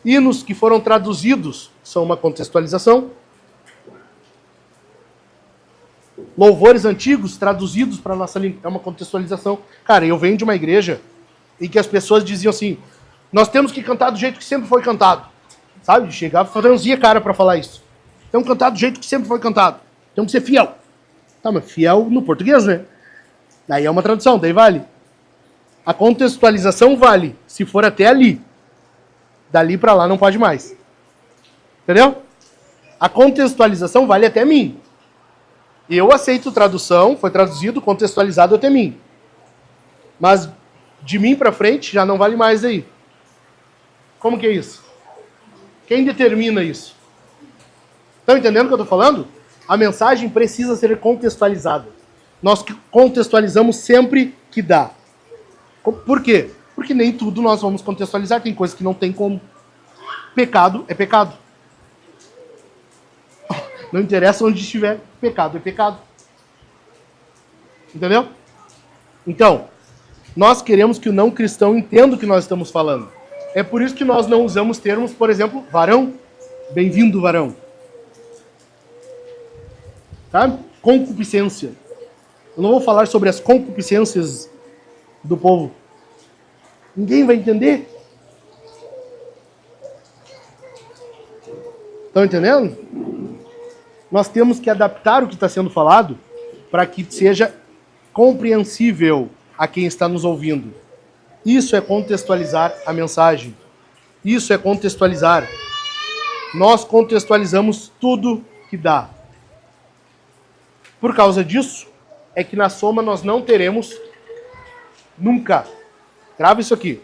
Hinos que foram traduzidos são uma contextualização. Louvores antigos traduzidos para a nossa língua é uma contextualização. Cara, eu venho de uma igreja em que as pessoas diziam assim, nós temos que cantar do jeito que sempre foi cantado. Sabe? Chegava e franzia a cara para falar isso. Temos que cantar do jeito que sempre foi cantado. Temos que ser fiel. Tá, mas fiel no português, né? Daí é uma tradução, daí vale. A contextualização vale se for até ali. Dali para lá não pode mais. Entendeu? A contextualização vale até mim. Eu aceito tradução, foi traduzido, contextualizado até mim. Mas de mim para frente já não vale mais aí. Como que é isso? Quem determina isso? Estão entendendo o que eu estou falando? A mensagem precisa ser contextualizada. Nós contextualizamos sempre que dá. Por quê? Porque nem tudo nós vamos contextualizar. Tem coisas que não tem como. Pecado é pecado. Não interessa onde estiver, pecado é pecado. Entendeu? Então, nós queremos que o não cristão entenda o que nós estamos falando. É por isso que nós não usamos termos, por exemplo, varão. Bem-vindo, varão. Sabe? Concupiscência. Eu não vou falar sobre as concupiscências do povo. Ninguém vai entender. Estão entendendo? Nós temos que adaptar o que está sendo falado para que seja compreensível a quem está nos ouvindo. Isso é contextualizar a mensagem. Isso é contextualizar. Nós contextualizamos tudo que dá. Por causa disso, é que na soma nós não teremos nunca, grava isso aqui,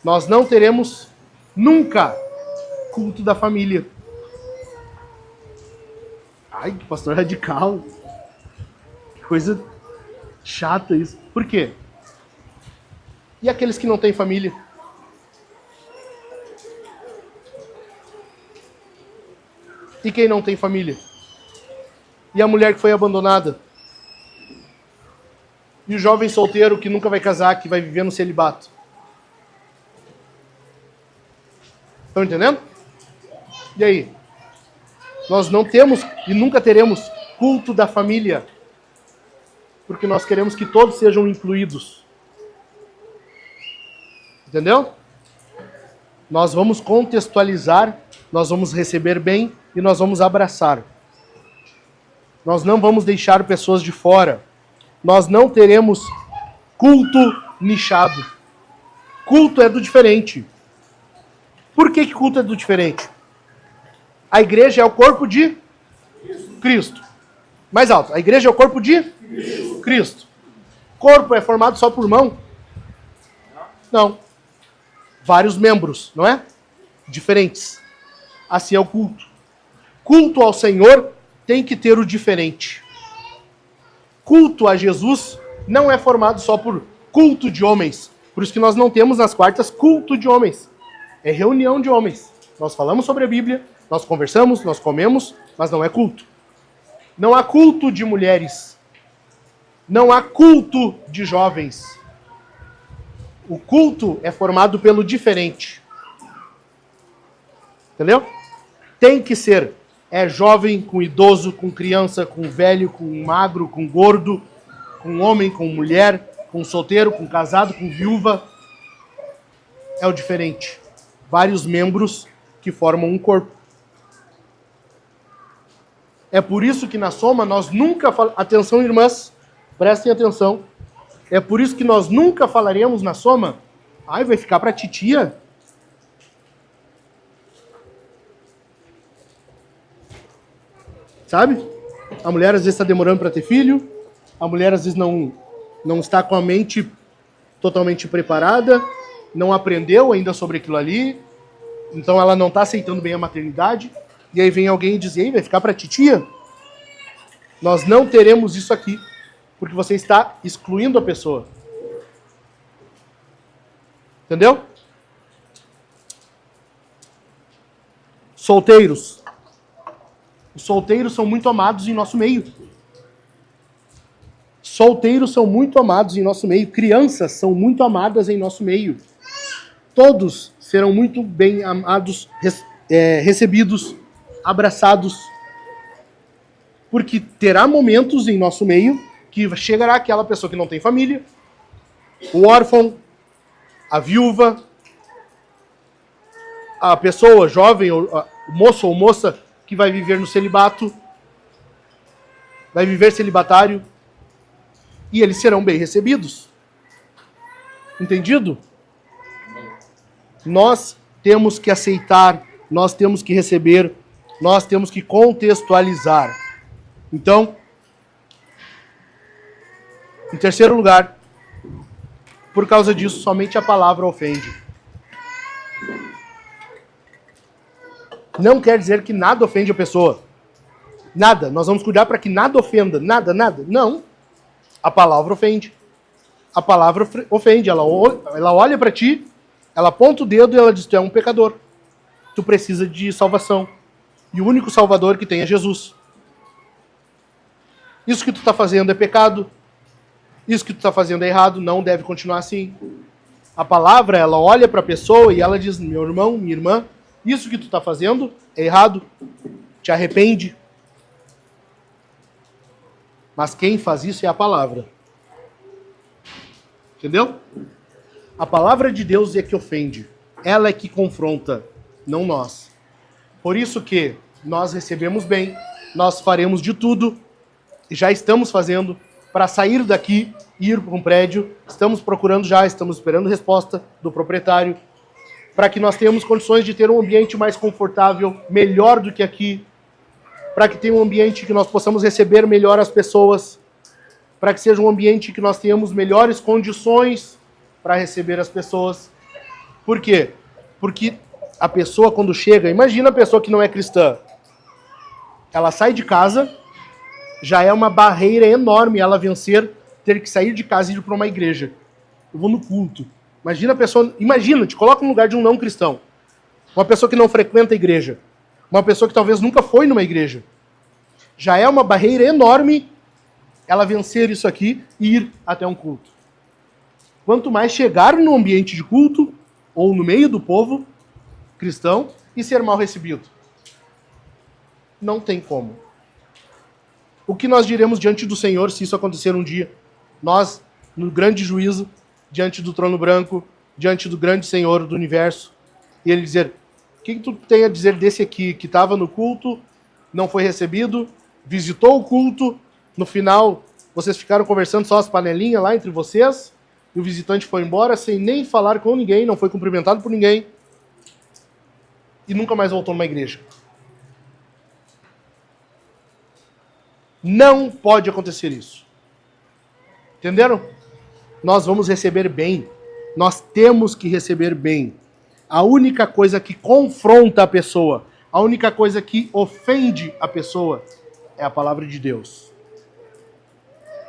nós não teremos nunca culto da família. Ai, que pastor radical. Que coisa chata isso. Por quê? E aqueles que não têm família? E quem não tem família? E a mulher que foi abandonada? E o jovem solteiro que nunca vai casar, que vai viver no celibato? Estão entendendo? E aí? Nós não temos e nunca teremos culto da família, porque nós queremos que todos sejam incluídos. Entendeu? Nós vamos contextualizar, nós vamos receber bem e nós vamos abraçar. Nós não vamos deixar pessoas de fora. Nós não teremos culto nichado. Culto é do diferente. Por que culto é do diferente? A igreja é o corpo de Cristo. Mais alto. A igreja é o corpo de Cristo. Corpo é formado só por mão? Não. Vários membros, não é? Diferentes. Assim é o culto. Culto ao Senhor tem que ter o diferente. Culto a Jesus não é formado só por culto de homens. Por isso que nós não temos nas quartas culto de homens. É reunião de homens. Nós falamos sobre a Bíblia, nós conversamos, nós comemos, mas não é culto. Não há culto de mulheres. Não há culto de jovens. O culto é formado pelo diferente. Entendeu? Tem que ser. É jovem com idoso, com criança, com velho, com magro, com gordo, com homem, com mulher, com solteiro, com casado, com viúva. É o diferente. Vários membros que formam um corpo. É por isso que na soma nós nunca falamos... Atenção, irmãs, prestem atenção. É por isso que nós nunca falaremos na soma, ai, vai ficar para titia. Sabe? A mulher às vezes está demorando para ter filho, a mulher às vezes não está com a mente totalmente preparada, não aprendeu ainda sobre aquilo ali, então ela não está aceitando bem a maternidade, e aí vem alguém e diz, ei, vai ficar para titia? Nós não teremos isso aqui, porque você está excluindo a pessoa. Entendeu? Solteiros. Os solteiros são muito amados em nosso meio. Solteiros são muito amados em nosso meio. Crianças são muito amadas em nosso meio. Todos serão muito bem amados, recebidos, abraçados. Porque terá momentos em nosso meio que chegará aquela pessoa que não tem família, o órfão, a viúva, a pessoa jovem, o moço ou moça que vai viver no celibato, vai viver celibatário, e eles serão bem recebidos. Entendido? Nós temos que aceitar, nós temos que receber, nós temos que contextualizar. Então, em terceiro lugar, por causa disso, somente a palavra ofende. Não quer dizer que nada ofende a pessoa. Nada. Nós vamos cuidar para que nada ofenda. Nada, nada. Não. A palavra ofende. A palavra ofende. Ela olha para ti, ela aponta o dedo e ela diz, tu é um pecador. Tu precisa de salvação. E o único salvador que tem é Jesus. Isso que tu está fazendo é pecado. Isso que tu está fazendo é errado. Não deve continuar assim. A palavra, ela olha para a pessoa e ela diz, meu irmão, minha irmã, isso que tu está fazendo é errado. Te arrepende. Mas quem faz isso é a palavra. Entendeu? A palavra de Deus é que ofende. Ela é que confronta, não nós. Por isso que nós recebemos bem, nós faremos de tudo já estamos fazendo para sair daqui e ir para um prédio. Estamos procurando já, estamos esperando resposta do proprietário, para que nós tenhamos condições de ter um ambiente mais confortável, melhor do que aqui, para que tenha um ambiente que nós possamos receber melhor as pessoas, para que seja um ambiente que nós tenhamos melhores condições para receber as pessoas. Por quê? Porque a pessoa quando chega, imagina a pessoa que não é cristã, ela sai de casa, já é uma barreira enorme ela vencer, ter que sair de casa e ir para uma igreja. Eu vou no culto. Imagina a pessoa, te coloca no lugar de um não cristão. Uma pessoa que não frequenta a igreja. Uma pessoa que talvez nunca foi numa igreja. Já é uma barreira enorme ela vencer isso aqui e ir até um culto. Quanto mais chegar no ambiente de culto, ou no meio do povo cristão, e ser mal recebido. Não tem como. O que nós diremos diante do Senhor se isso acontecer um dia? Nós, no grande juízo, diante do trono branco, diante do grande Senhor do universo, e ele dizer, o que tu tem a dizer desse aqui, que estava no culto, não foi recebido, visitou o culto, no final vocês ficaram conversando só as panelinhas lá entre vocês, e o visitante foi embora sem nem falar com ninguém, não foi cumprimentado por ninguém, e nunca mais voltou numa igreja. Não pode acontecer isso. Entenderam? Nós vamos receber bem. Nós temos que receber bem. A única coisa que confronta a pessoa, a única coisa que ofende a pessoa é a palavra de Deus.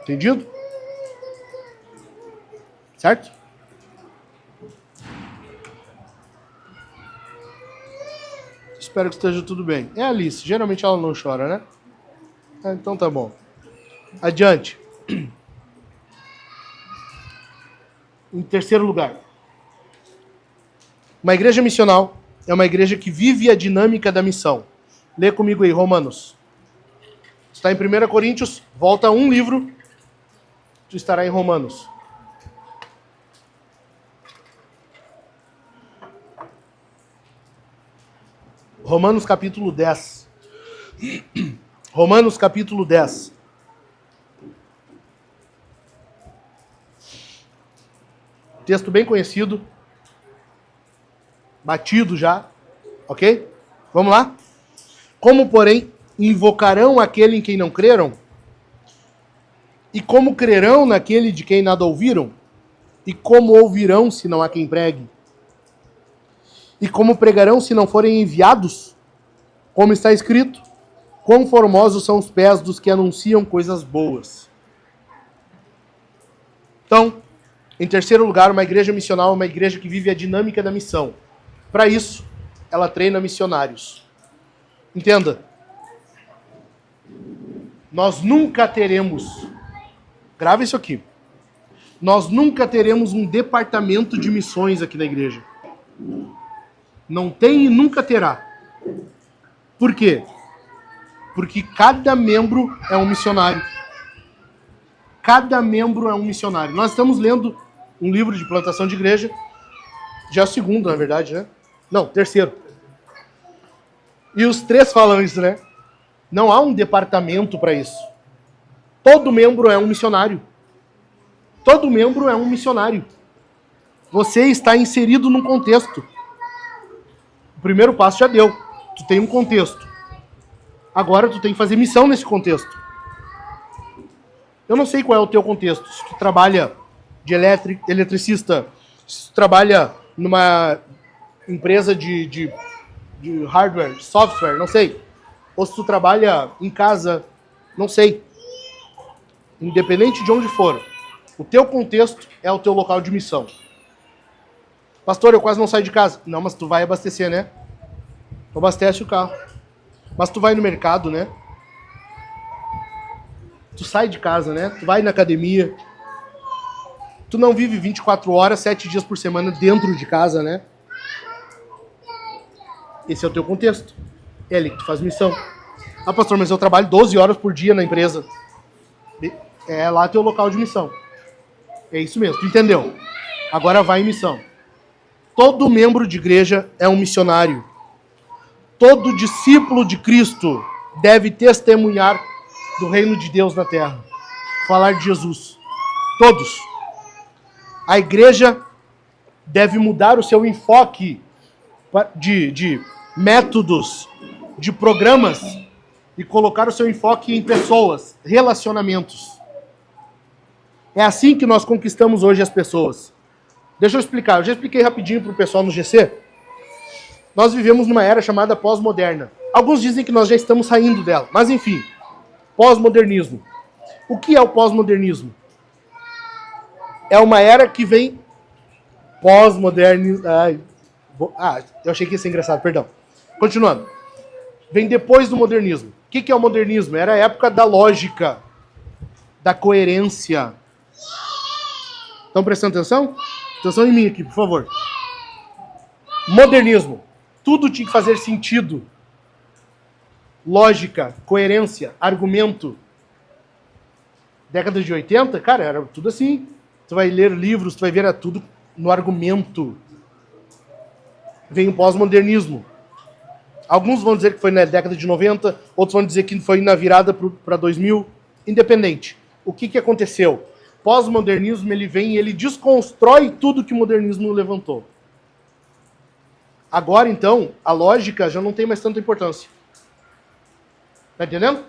Entendido? Certo? Espero que esteja tudo bem. É a Alice. Geralmente ela não chora, né? Então tá bom. Adiante. Em terceiro lugar. Uma igreja missional é uma igreja que vive a dinâmica da missão. Lê comigo aí, Romanos. Está em 1 Coríntios, volta um livro, tu estará em Romanos. Romanos capítulo 10. Romanos capítulo 10. Texto bem conhecido. Batido já. Ok? Vamos lá? Como, porém, invocarão aquele em quem não creram? E como crerão naquele de quem nada ouviram? E como ouvirão se não há quem pregue? E como pregarão se não forem enviados? Como está escrito, quão formosos são os pés dos que anunciam coisas boas. Então, em terceiro lugar, uma igreja missional é uma igreja que vive a dinâmica da missão. Para isso, ela treina missionários. Entenda, nós nunca teremos, grava isso aqui, nós nunca teremos um departamento de missões aqui na igreja. Não tem e nunca terá. Por quê? Porque cada membro é um missionário. Cada membro é um missionário. Nós estamos lendo um livro de plantação de igreja, já segundo, na verdade, né? Não, terceiro. E os três falam isso, né? Não há um departamento para isso. Todo membro é um missionário. Todo membro é um missionário. Você está inserido num contexto. O primeiro passo já deu. Tu tem um contexto. Agora tu tem que fazer missão nesse contexto. Eu não sei qual é o teu contexto. Se tu trabalha de eletricista, se tu trabalha numa empresa de hardware, de software, não sei. Ou se tu trabalha em casa, não sei. Independente de onde for, o teu contexto é o teu local de missão. Pastor, eu quase não saio de casa. Não, mas tu vai abastecer, né? Tu abastece o carro. Mas tu vai no mercado, né? Tu sai de casa, né? Tu vai na academia. Tu não vive 24 horas, 7 dias por semana dentro de casa, né? Esse é o teu contexto. É ali que tu faz missão. Ah, pastor, mas eu trabalho 12 horas por dia na empresa. É lá teu local de missão. É isso mesmo, tu entendeu? Agora vai em missão. Todo membro de igreja é um missionário. Todo discípulo de Cristo deve testemunhar do reino de Deus na terra. Falar de Jesus. Todos. A igreja deve mudar o seu enfoque de métodos, de programas, e colocar o seu enfoque em pessoas, relacionamentos. É assim que nós conquistamos hoje as pessoas. Deixa eu explicar. Eu já expliquei rapidinho para o pessoal no GC. Nós vivemos numa era chamada pós-moderna. Alguns dizem que nós já estamos saindo dela. Mas enfim, pós-modernismo. O que é o pós-modernismo? É uma era que vem pós-modernismo. Eu achei que ia ser engraçado, perdão. Continuando. Vem depois do modernismo. O que é o modernismo? Era a época da lógica, da coerência. Estão prestando atenção? Atenção em mim aqui, por favor. Modernismo. Tudo tinha que fazer sentido. Lógica, coerência, argumento. Década de 80, cara, era tudo assim. Tu vai ler livros, tu vai ver, era tudo no argumento. Vem o pós-modernismo. Alguns vão dizer que foi na década de 90, outros vão dizer que foi na virada para 2000. Independente. O que aconteceu? Pós-modernismo, ele vem e ele desconstrói tudo que o modernismo levantou. Agora, então, a lógica já não tem mais tanta importância. Tá entendendo?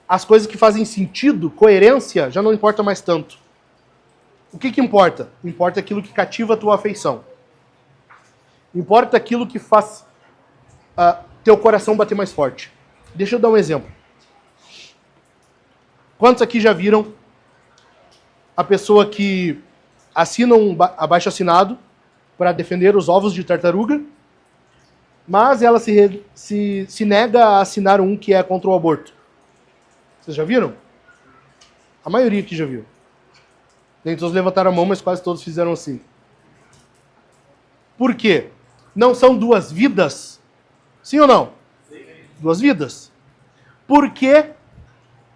As coisas que fazem sentido, coerência, já não importa mais tanto. O que importa? Importa aquilo que cativa a tua afeição. Importa aquilo que faz teu coração bater mais forte. Deixa eu dar um exemplo. Quantos aqui já viram a pessoa que assina um abaixo-assinado para defender os ovos de tartaruga, mas ela se nega a assinar um que é contra o aborto? Vocês já viram? A maioria aqui já viu. Nem todos levantaram a mão, mas quase todos fizeram assim. Por quê? Não são duas vidas? Sim ou não? Sim. Duas vidas. Por que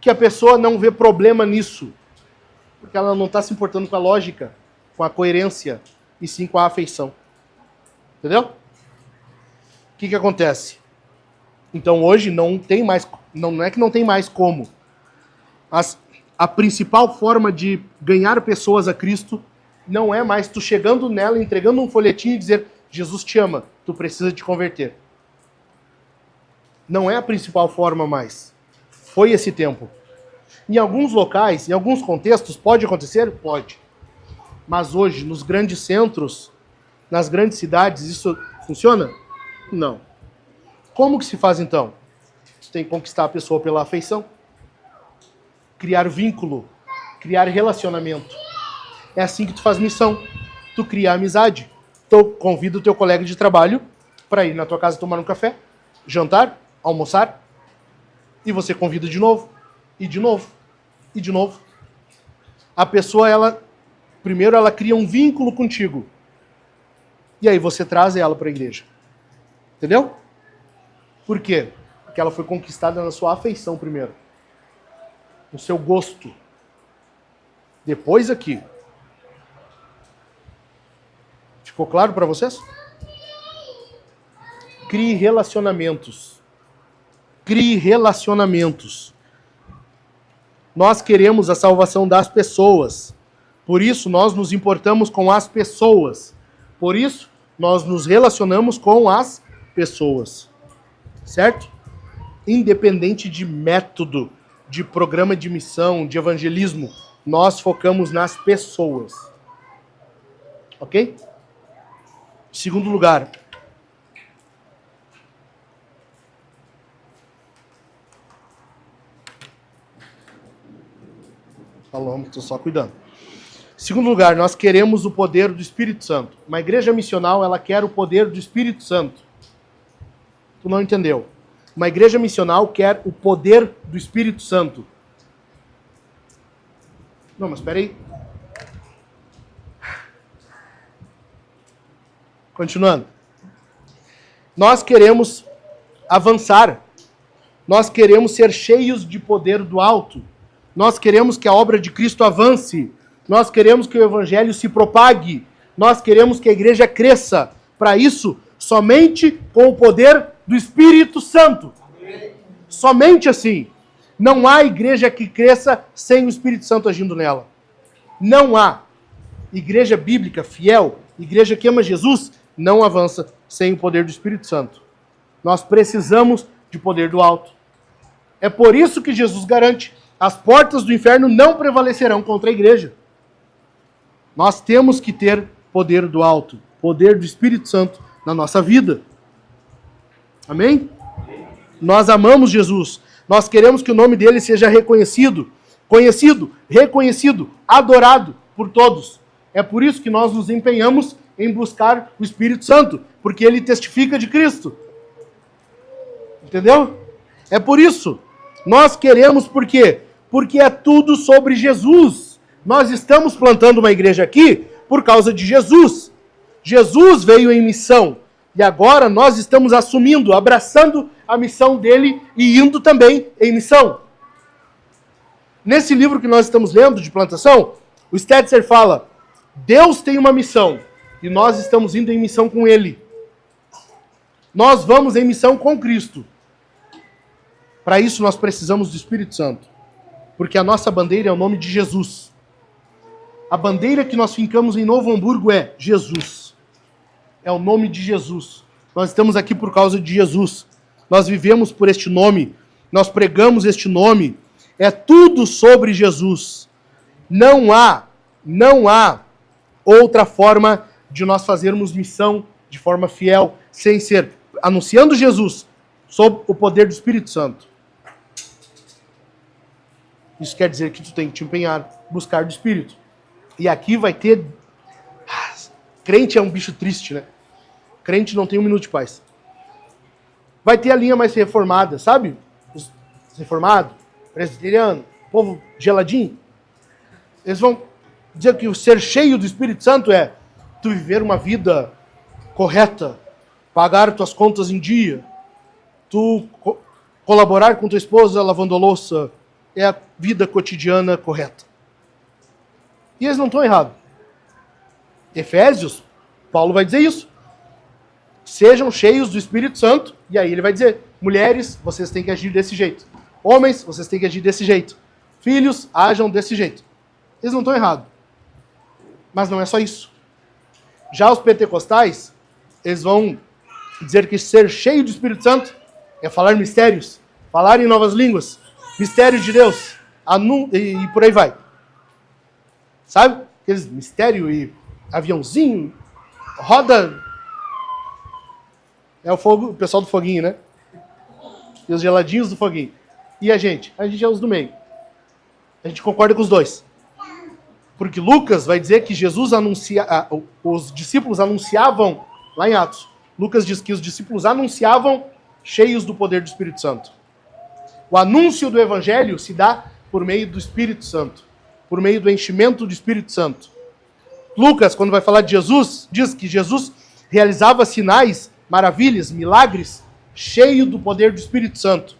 a pessoa não vê problema nisso? Porque ela não está se importando com a lógica, com a coerência, e sim com a afeição. Entendeu? O que acontece? Então hoje não tem mais, não é que não tem mais como. Mas a principal forma de ganhar pessoas a Cristo não é mais tu chegando nela, entregando um folhetinho e dizer: Jesus te ama, tu precisa te converter. Não é a principal forma mais. Foi esse tempo. Em alguns locais, em alguns contextos, pode acontecer? Pode. Mas hoje, nos grandes centros, nas grandes cidades, isso funciona? Não. Como que se faz então? Você tem que conquistar a pessoa pela afeição. Criar vínculo. Criar relacionamento. É assim que tu faz missão. Tu cria amizade. Tu convida o teu colega de trabalho para ir na tua casa tomar um café, jantar, almoçar, e você convida de novo, e de novo, e de novo. A pessoa, primeiro ela cria um vínculo contigo, e aí você traz ela para a igreja. Entendeu? Por quê? Porque ela foi conquistada na sua afeição primeiro, no seu gosto. Depois aqui. Ficou claro para vocês? Crie relacionamentos. Crie relacionamentos. Nós queremos a salvação das pessoas. Por isso, nós nos importamos com as pessoas. Por isso, nós nos relacionamos com as pessoas. Certo? Independente de método, de programa de missão, de evangelismo, nós focamos nas pessoas. Ok? Segundo lugar. Falamos, estou só cuidando. Segundo lugar, nós queremos o poder do Espírito Santo. Uma igreja missional, ela quer o poder do Espírito Santo. Tu não entendeu? Uma igreja missional quer o poder do Espírito Santo. Não, mas espera aí. Continuando. Nós queremos avançar. Nós queremos ser cheios de poder do alto. Nós queremos que a obra de Cristo avance. Nós queremos que o evangelho se propague. Nós queremos que a igreja cresça. Para isso, somente com o poder do Espírito Santo. Somente assim. Não há igreja que cresça sem o Espírito Santo agindo nela. Não há. Igreja bíblica, fiel, igreja que ama Jesus, não avança sem o poder do Espírito Santo. Nós precisamos de poder do alto. É por isso que Jesus garante: as portas do inferno não prevalecerão contra a igreja. Nós temos que ter poder do alto, poder do Espírito Santo na nossa vida. Amém? Nós amamos Jesus. Nós queremos que o nome dele seja reconhecido, conhecido, reconhecido, adorado por todos. É por isso que nós nos empenhamos em buscar o Espírito Santo, porque ele testifica de Cristo. Entendeu? É por isso. Nós queremos, por quê? Porque é tudo sobre Jesus. Nós estamos plantando uma igreja aqui por causa de Jesus. Jesus veio em missão. E agora nós estamos assumindo, abraçando a missão dele e indo também em missão. Nesse livro que nós estamos lendo, de plantação, o Stetzer fala: Deus tem uma missão e nós estamos indo em missão com ele. Nós vamos em missão com Cristo. Para isso nós precisamos do Espírito Santo. Porque a nossa bandeira é o nome de Jesus. A bandeira que nós fincamos em Novo Hamburgo é Jesus. É o nome de Jesus. Nós estamos aqui por causa de Jesus. Nós vivemos por este nome. Nós pregamos este nome. É tudo sobre Jesus. Não há outra forma de nós fazermos missão de forma fiel, sem ser anunciando Jesus sob o poder do Espírito Santo. Isso quer dizer que tu tem que te empenhar, buscar do Espírito. E aqui vai ter... Crente é um bicho triste, né? Crente não tem um minuto de paz. Vai ter a linha mais reformada, sabe? Os reformados, presbiteriano, povo geladinho. Eles vão dizer que o ser cheio do Espírito Santo é tu viver uma vida correta, pagar tuas contas em dia, tu colaborar com tua esposa lavando a louça, é a vida cotidiana correta. E eles não estão errados. Efésios, Paulo vai dizer isso. Sejam cheios do Espírito Santo, e aí ele vai dizer: mulheres, vocês têm que agir desse jeito. Homens, vocês têm que agir desse jeito. Filhos, ajam desse jeito. Eles não estão errados. Mas não é só isso. Já os pentecostais, eles vão dizer que ser cheio do Espírito Santo é falar mistérios, falar em novas línguas, mistérios de Deus, e por aí vai. Sabe? Aqueles mistérios e aviãozinho, roda... É o pessoal do foguinho, né? E os geladinhos do foguinho. E a gente? A gente é os do meio. A gente concorda com os dois. Porque Lucas vai dizer que os discípulos anunciavam, lá em Atos, Lucas diz que os discípulos anunciavam cheios do poder do Espírito Santo. O anúncio do Evangelho se dá por meio do Espírito Santo, por meio do enchimento do Espírito Santo. Lucas, quando vai falar de Jesus, diz que Jesus realizava sinais, maravilhas, milagres, cheio do poder do Espírito Santo.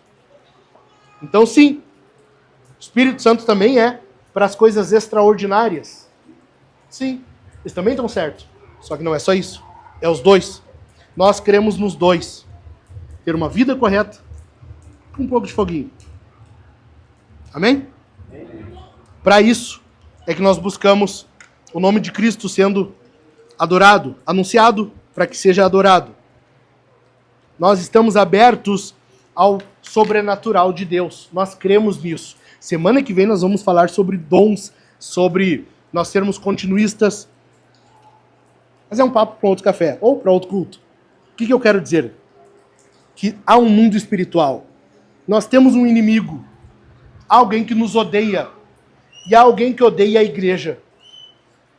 Então, sim, o Espírito Santo também é para as coisas extraordinárias. Sim, eles também estão certos. Só que não é só isso. É os dois. Nós queremos nos dois ter uma vida correta com um pouco de foguinho. Amém? Para isso é que nós buscamos o nome de Cristo sendo adorado, anunciado para que seja adorado. Nós estamos abertos ao sobrenatural de Deus. Nós cremos nisso. Semana que vem nós vamos falar sobre dons, sobre nós sermos continuistas. Mas é um papo para outro café, ou para outro culto. O que eu quero dizer? Que há um mundo espiritual. Nós temos um inimigo. Há alguém que nos odeia. E há alguém que odeia a igreja.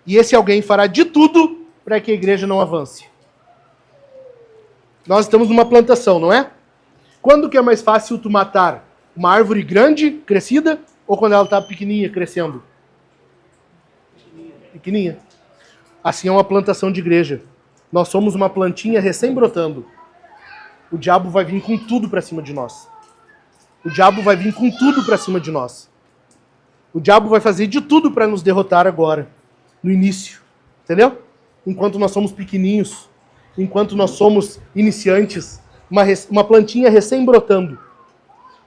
E esse alguém fará de tudo para que a igreja não avance. Nós estamos numa plantação, não é? Quando que é mais fácil tu matar uma árvore grande, crescida, ou quando ela está pequenininha, crescendo? Pequenininha. Assim é uma plantação de igreja. Nós somos uma plantinha recém-brotando. O diabo vai vir com tudo para cima de nós. O diabo vai vir com tudo para cima de nós. O diabo vai fazer de tudo para nos derrotar agora, no início. Entendeu? Enquanto nós somos pequeninhos, enquanto nós somos iniciantes, uma plantinha recém-brotando.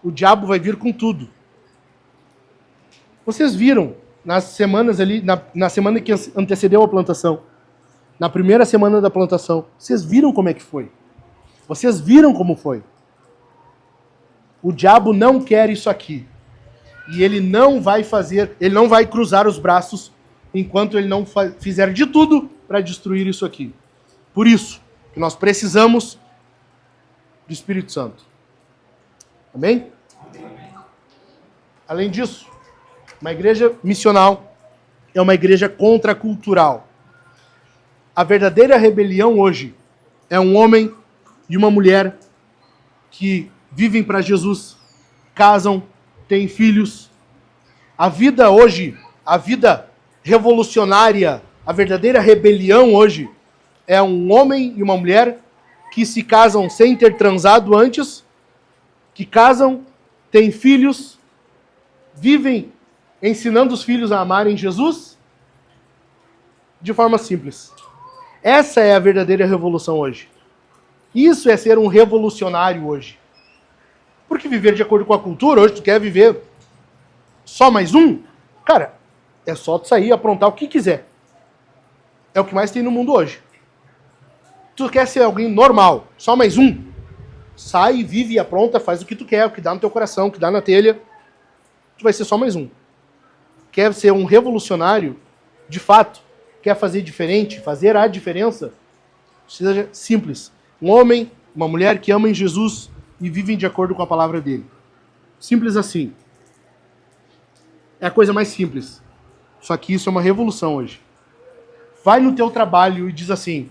O diabo vai vir com tudo. Vocês viram nas semanas ali, na semana que antecedeu a plantação, na primeira semana da plantação, vocês viram como é que foi? Vocês viram como foi? O diabo não quer isso aqui. E ele não vai cruzar os braços enquanto ele não fizer de tudo para destruir isso aqui. Por isso que nós precisamos do Espírito Santo. Amém? Além disso, uma igreja missional é uma igreja contracultural. A verdadeira rebelião hoje é um homem e uma mulher que vivem para Jesus, casam, têm filhos. A vida hoje, a vida revolucionária, a verdadeira rebelião hoje é um homem e uma mulher que se casam sem ter transado antes, que casam, têm filhos, vivem ensinando os filhos a amarem Jesus de forma simples. Essa é a verdadeira revolução hoje. Isso é ser um revolucionário hoje. Porque viver de acordo com a cultura, hoje tu quer viver só mais um? Cara, é só tu sair e aprontar o que quiser. É o que mais tem no mundo hoje. Tu quer ser alguém normal, só mais um? Sai, vive e apronta, faz o que tu quer, o que dá no teu coração, o que dá na telha. Tu vai ser só mais um. Quer ser um revolucionário, de fato, quer fazer diferente, fazer a diferença, seja simples. Um homem, uma mulher que amam Jesus e vivem de acordo com a palavra dele. Simples assim. É a coisa mais simples. Só que isso é uma revolução hoje. Vai no teu trabalho e diz assim: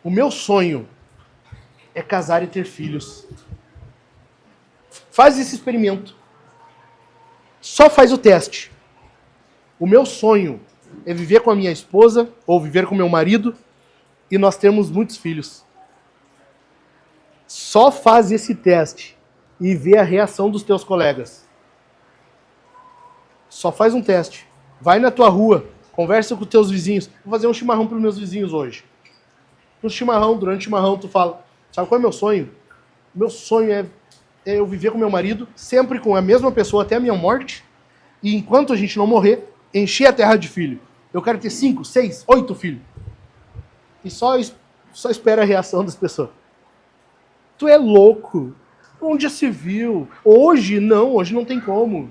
o meu sonho é casar e ter filhos. Faz esse experimento. Só faz o teste. O meu sonho é viver com a minha esposa ou viver com meu marido e nós temos muitos filhos. Só faz esse teste e vê a reação dos teus colegas. Só faz um teste. Vai na tua rua, conversa com os teus vizinhos. Vou fazer um chimarrão para os meus vizinhos hoje. Durante o chimarrão, tu fala: sabe qual é o meu sonho? Meu sonho é eu viver com meu marido, sempre com a mesma pessoa até a minha morte, e enquanto a gente não morrer, encher a terra de filho. Eu quero ter 5, 6, 8 filhos. E só espera a reação das pessoas. Tu é louco. Onde já se viu? Hoje não tem como.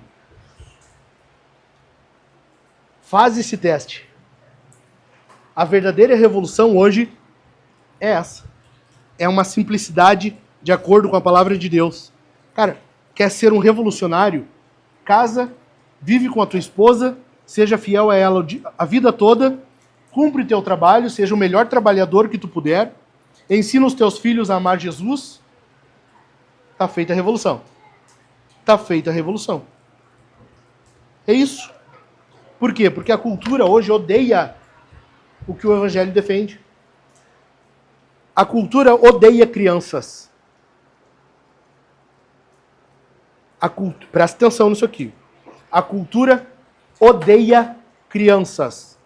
Faz esse teste. A verdadeira revolução hoje é essa. É uma simplicidade de acordo com a palavra de Deus. Cara, quer ser um revolucionário? Casa, vive com a tua esposa, seja fiel a ela a vida toda, cumpre o teu trabalho, seja o melhor trabalhador que tu puder, ensina os teus filhos a amar Jesus. Tá feita a revolução. Tá feita a revolução. É isso. Por quê? Porque a cultura hoje odeia o que o evangelho defende. A cultura odeia crianças. Presta atenção nisso aqui. A cultura odeia crianças.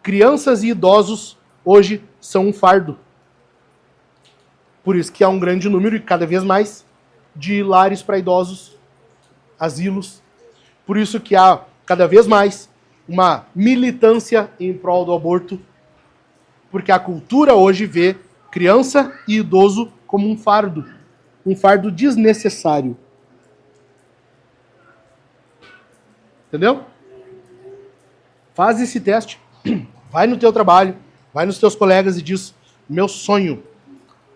Crianças e idosos hoje são um fardo. Por isso que há um grande número, e cada vez mais, de lares para idosos, asilos. Por isso que há cada vez mais uma militância em prol do aborto. Porque a cultura hoje vê criança e idoso como um fardo desnecessário. Entendeu? Faz esse teste. Vai no teu trabalho, vai nos teus colegas e diz: meu sonho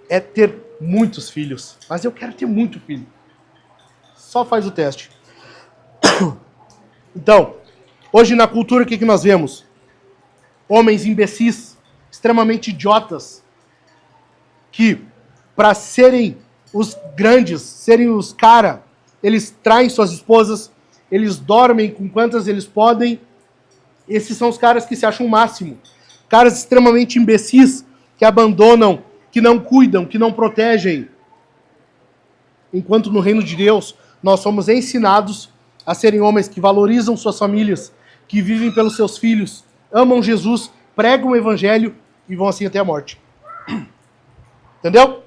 é ter muitos filhos, mas eu quero ter muito filho. Só faz o teste. Então, hoje na cultura o que nós vemos? Homens imbecis, extremamente idiotas, que para serem os grandes, serem os cara, eles traem suas esposas, eles dormem com quantas eles podem. Esses são os caras que se acham o máximo. Caras extremamente imbecis, que abandonam, que não cuidam, que não protegem. Enquanto no reino de Deus, nós somos ensinados a serem homens que valorizam suas famílias, que vivem pelos seus filhos, amam Jesus, pregam o evangelho e vão assim até a morte. Entendeu?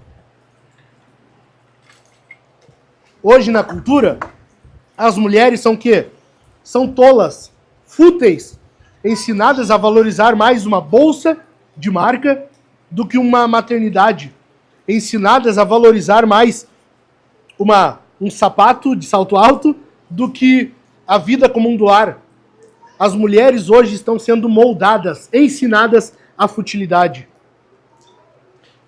Hoje na cultura, as mulheres são o quê? são tolas, fúteis, ensinadas a valorizar mais uma bolsa de marca do que uma maternidade, ensinadas a valorizar mais um sapato de salto alto do que a vida comum do lar. As mulheres hoje estão sendo moldadas, ensinadas à futilidade.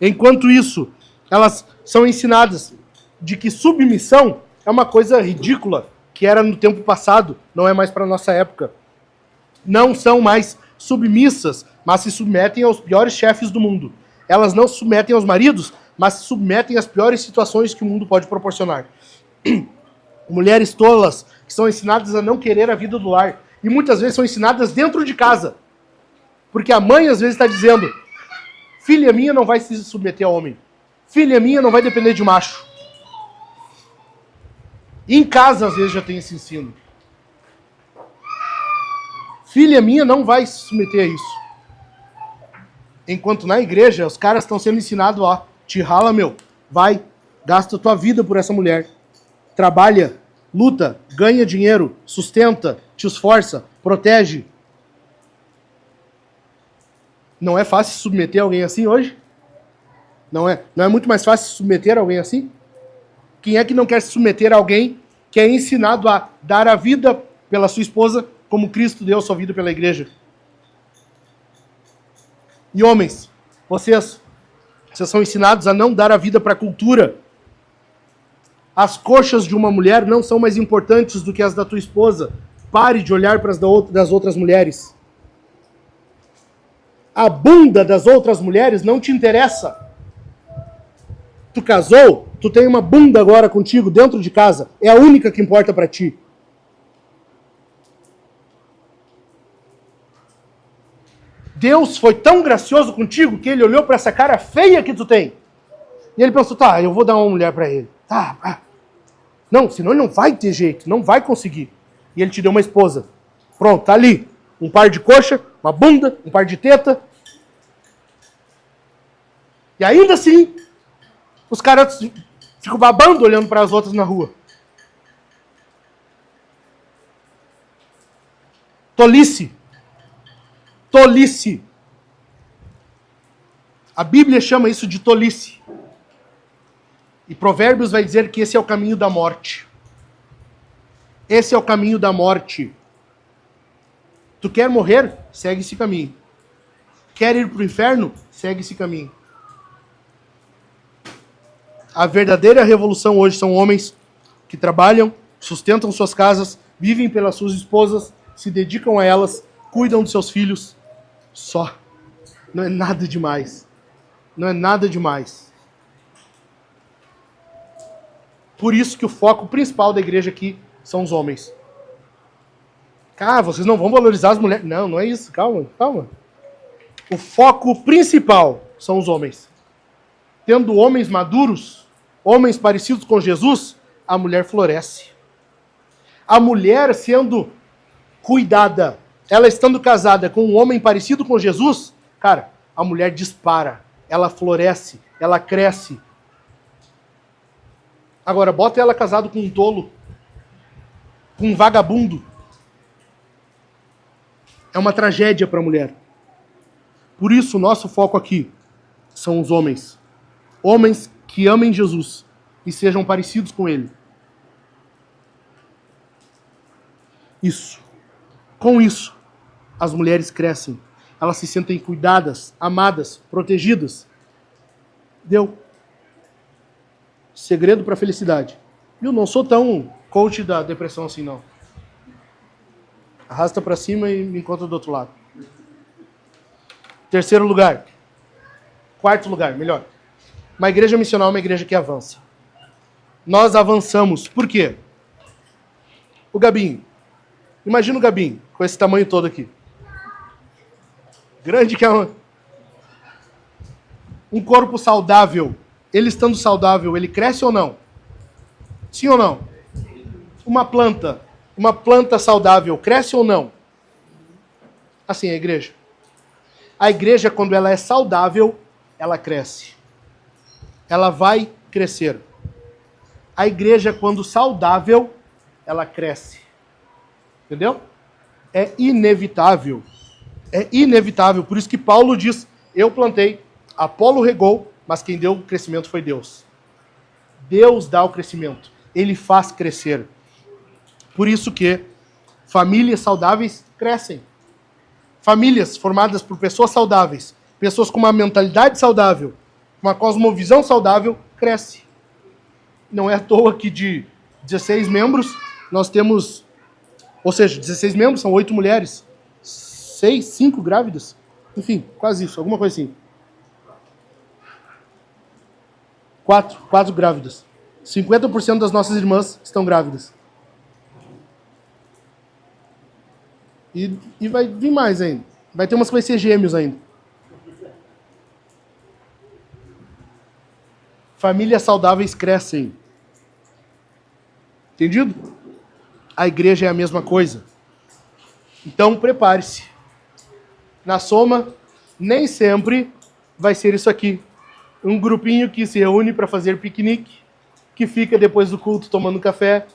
Enquanto isso, elas são ensinadas de que submissão é uma coisa ridícula, que era no tempo passado, não é mais para a nossa época. Não são mais submissas, mas se submetem aos piores chefes do mundo. Elas não se submetem aos maridos, mas se submetem às piores situações que o mundo pode proporcionar. Mulheres tolas que são ensinadas a não querer a vida do lar. E muitas vezes são ensinadas dentro de casa. Porque a mãe às vezes está dizendo: filha minha não vai se submeter a homem. Filha minha não vai depender de macho. E em casa às vezes já tem esse ensino. Filha minha não vai se submeter a isso. Enquanto na igreja os caras estão sendo ensinados, ó, te rala, meu. Vai, gasta a tua vida por essa mulher. Trabalha, luta, ganha dinheiro, sustenta, te esforça, protege. Não é fácil submeter alguém assim hoje? Não é muito mais fácil submeter alguém assim? Quem é que não quer se submeter a alguém que é ensinado a dar a vida pela sua esposa como Cristo deu a sua vida pela igreja? E homens, vocês são ensinados a não dar a vida para a cultura. As coxas de uma mulher não são mais importantes do que as da tua esposa. Pare de olhar para as das outras mulheres. A bunda das outras mulheres não te interessa. Tu casou, tu tem uma bunda agora contigo dentro de casa. É a única que importa para ti. Deus foi tão gracioso contigo que ele olhou para essa cara feia que tu tem. E ele pensou, tá, eu vou dar uma mulher para ele. Tá. Não, senão ele não vai ter jeito, não vai conseguir. E ele te deu uma esposa. Pronto, tá ali. Um par de coxa, uma bunda, um par de teta. E ainda assim, os caras ficam babando olhando para as outras na rua. Tolice. Tolice. A Bíblia chama isso de tolice. E Provérbios vai dizer que esse é o caminho da morte. Esse é o caminho da morte. Tu quer morrer? Segue esse caminho. Quer ir para o inferno? Segue esse caminho. A verdadeira revolução hoje são homens que trabalham, sustentam suas casas, vivem pelas suas esposas, se dedicam a elas, cuidam dos seus filhos. Só. Não é nada demais. Não é nada demais. Por isso que o foco principal da igreja aqui são os homens. Cara, vocês não vão valorizar as mulheres. Não, não é isso. Calma. O foco principal são os homens. Tendo homens maduros, homens parecidos com Jesus, a mulher floresce. A mulher sendo cuidada, ela estando casada com um homem parecido com Jesus, cara, a mulher dispara, ela floresce, ela cresce. Agora, bota ela casada com um tolo, com um vagabundo. É uma tragédia para a mulher. Por isso, o nosso foco aqui são os homens. Homens que amem Jesus e sejam parecidos com Ele. Isso. Com isso, as mulheres crescem. Elas se sentem cuidadas, amadas, protegidas. Deu. Segredo para a felicidade. Eu não sou tão coach da depressão assim, não. Arrasta para cima e me encontra do outro lado. Terceiro lugar. Quarto lugar, melhor. Uma igreja missional é uma igreja que avança. Nós avançamos. Por quê? O Gabinho. Imagina o Gabinho, com esse tamanho todo aqui. Grande que é um corpo saudável. Ele estando saudável, ele cresce ou não? Sim ou não? Uma planta saudável, cresce ou não? Assim, a igreja. A igreja, quando ela é saudável, ela cresce. Ela vai crescer. A igreja, quando saudável, ela cresce. Entendeu? É inevitável. É inevitável. Por isso que Paulo diz, eu plantei, Apolo regou, mas quem deu o crescimento foi Deus. Deus dá o crescimento. Ele faz crescer. Por isso que famílias saudáveis crescem. Famílias formadas por pessoas saudáveis, pessoas com uma mentalidade saudável, uma cosmovisão saudável, cresce. Não é à toa que de 16 membros, nós temos... Ou seja, 16 membros são 8 mulheres. 5 grávidas. Enfim, quase isso, alguma coisa assim. 4 grávidas. 50% das nossas irmãs estão grávidas. E vai vir mais ainda. Vai ter umas que vai ser gêmeos ainda. Famílias saudáveis crescem. Entendido? A igreja é a mesma coisa. Então, prepare-se. Na soma, nem sempre vai ser isso aqui. Um grupinho que se reúne para fazer piquenique, que fica depois do culto tomando café.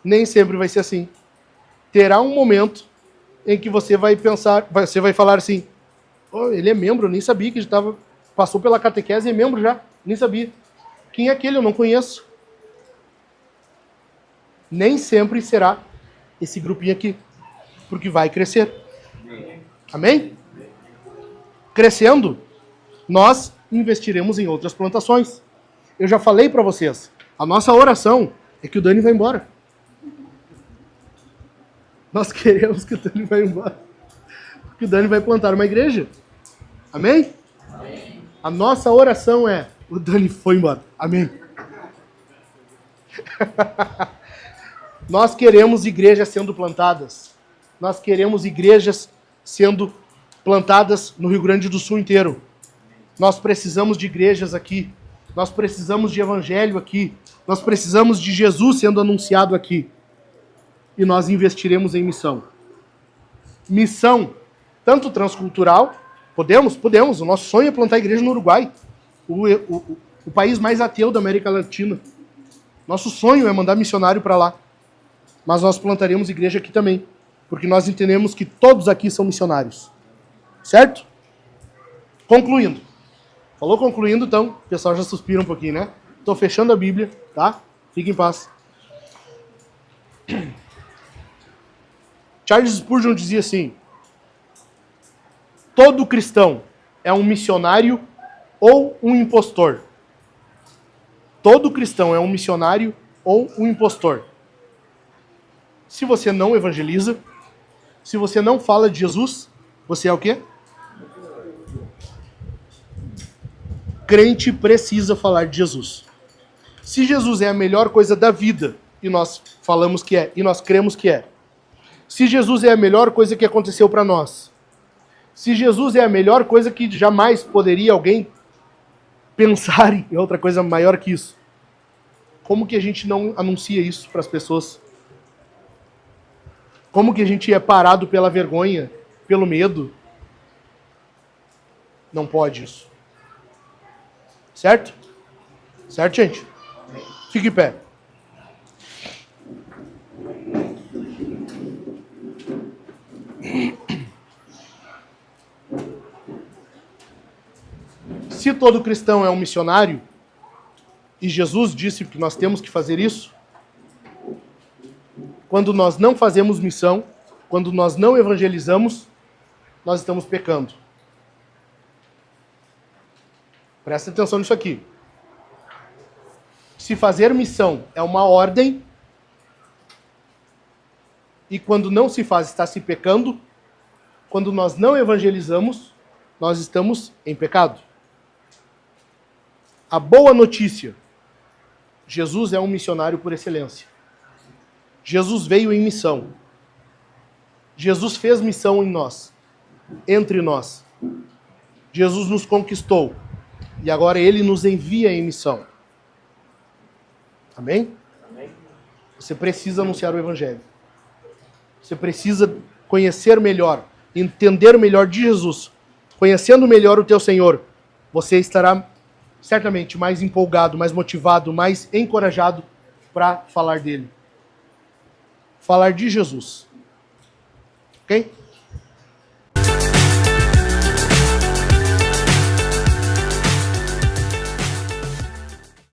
Nem sempre vai ser assim. Terá um momento em que você vai pensar, você vai falar assim, oh, ele é membro, eu nem sabia que ele passou pela catequese e é membro já, nem sabia. Quem é aquele? Eu não conheço. Nem sempre será esse grupinho aqui, porque vai crescer. Amém? Crescendo, nós investiremos em outras plantações. Eu já falei para vocês, a nossa oração é que o Dani vá embora. Nós queremos que o Dani vá embora. Porque o Dani vai plantar uma igreja. Amém? Amém. A nossa oração é, o Dani foi embora. Amém. Nós queremos igrejas sendo plantadas. Nós queremos igrejas sendo plantadas no Rio Grande do Sul inteiro. Nós precisamos de igrejas aqui. Nós precisamos de evangelho aqui. Nós precisamos de Jesus sendo anunciado aqui. E nós investiremos em missão. Missão, tanto transcultural, podemos. O nosso sonho é plantar a igreja no Uruguai. O país mais ateu da América Latina. Nosso sonho é mandar missionário para lá. Mas nós plantaremos igreja aqui também. Porque nós entendemos que todos aqui são missionários. Certo? Concluindo. Falou concluindo, então, o pessoal já suspira um pouquinho, né? Estou fechando a Bíblia, tá? Fique em paz. Charles Spurgeon dizia assim, todo cristão é um missionário ou um impostor. Todo cristão é um missionário ou um impostor. Se você não evangeliza, se você não fala de Jesus, você é o quê? Crente precisa falar de Jesus. Se Jesus é a melhor coisa da vida, e nós falamos que é, e nós cremos que é, se Jesus é a melhor coisa que aconteceu para nós, se Jesus é a melhor coisa que jamais poderia alguém pensar em outra coisa maior que isso, como que a gente não anuncia isso para as pessoas? Como que a gente é parado pela vergonha, pelo medo? Não pode isso. Certo? Certo, gente? Fique em pé. Se todo cristão é um missionário, e Jesus disse que nós temos que fazer isso, quando nós não fazemos missão, quando nós não evangelizamos, nós estamos pecando. Presta atenção nisso aqui. Se fazer missão é uma ordem, e quando não se faz, está se pecando, quando nós não evangelizamos, nós estamos em pecado. A boa notícia, Jesus é um missionário por excelência. Jesus veio em missão. Jesus fez missão em nós, entre nós. Jesus nos conquistou. E agora Ele nos envia em missão. Amém? Amém? Você precisa anunciar o Evangelho. Você precisa conhecer melhor, entender melhor de Jesus. Conhecendo melhor o teu Senhor, você estará certamente mais empolgado, mais motivado, mais encorajado para falar dele. Falar de Jesus. Ok?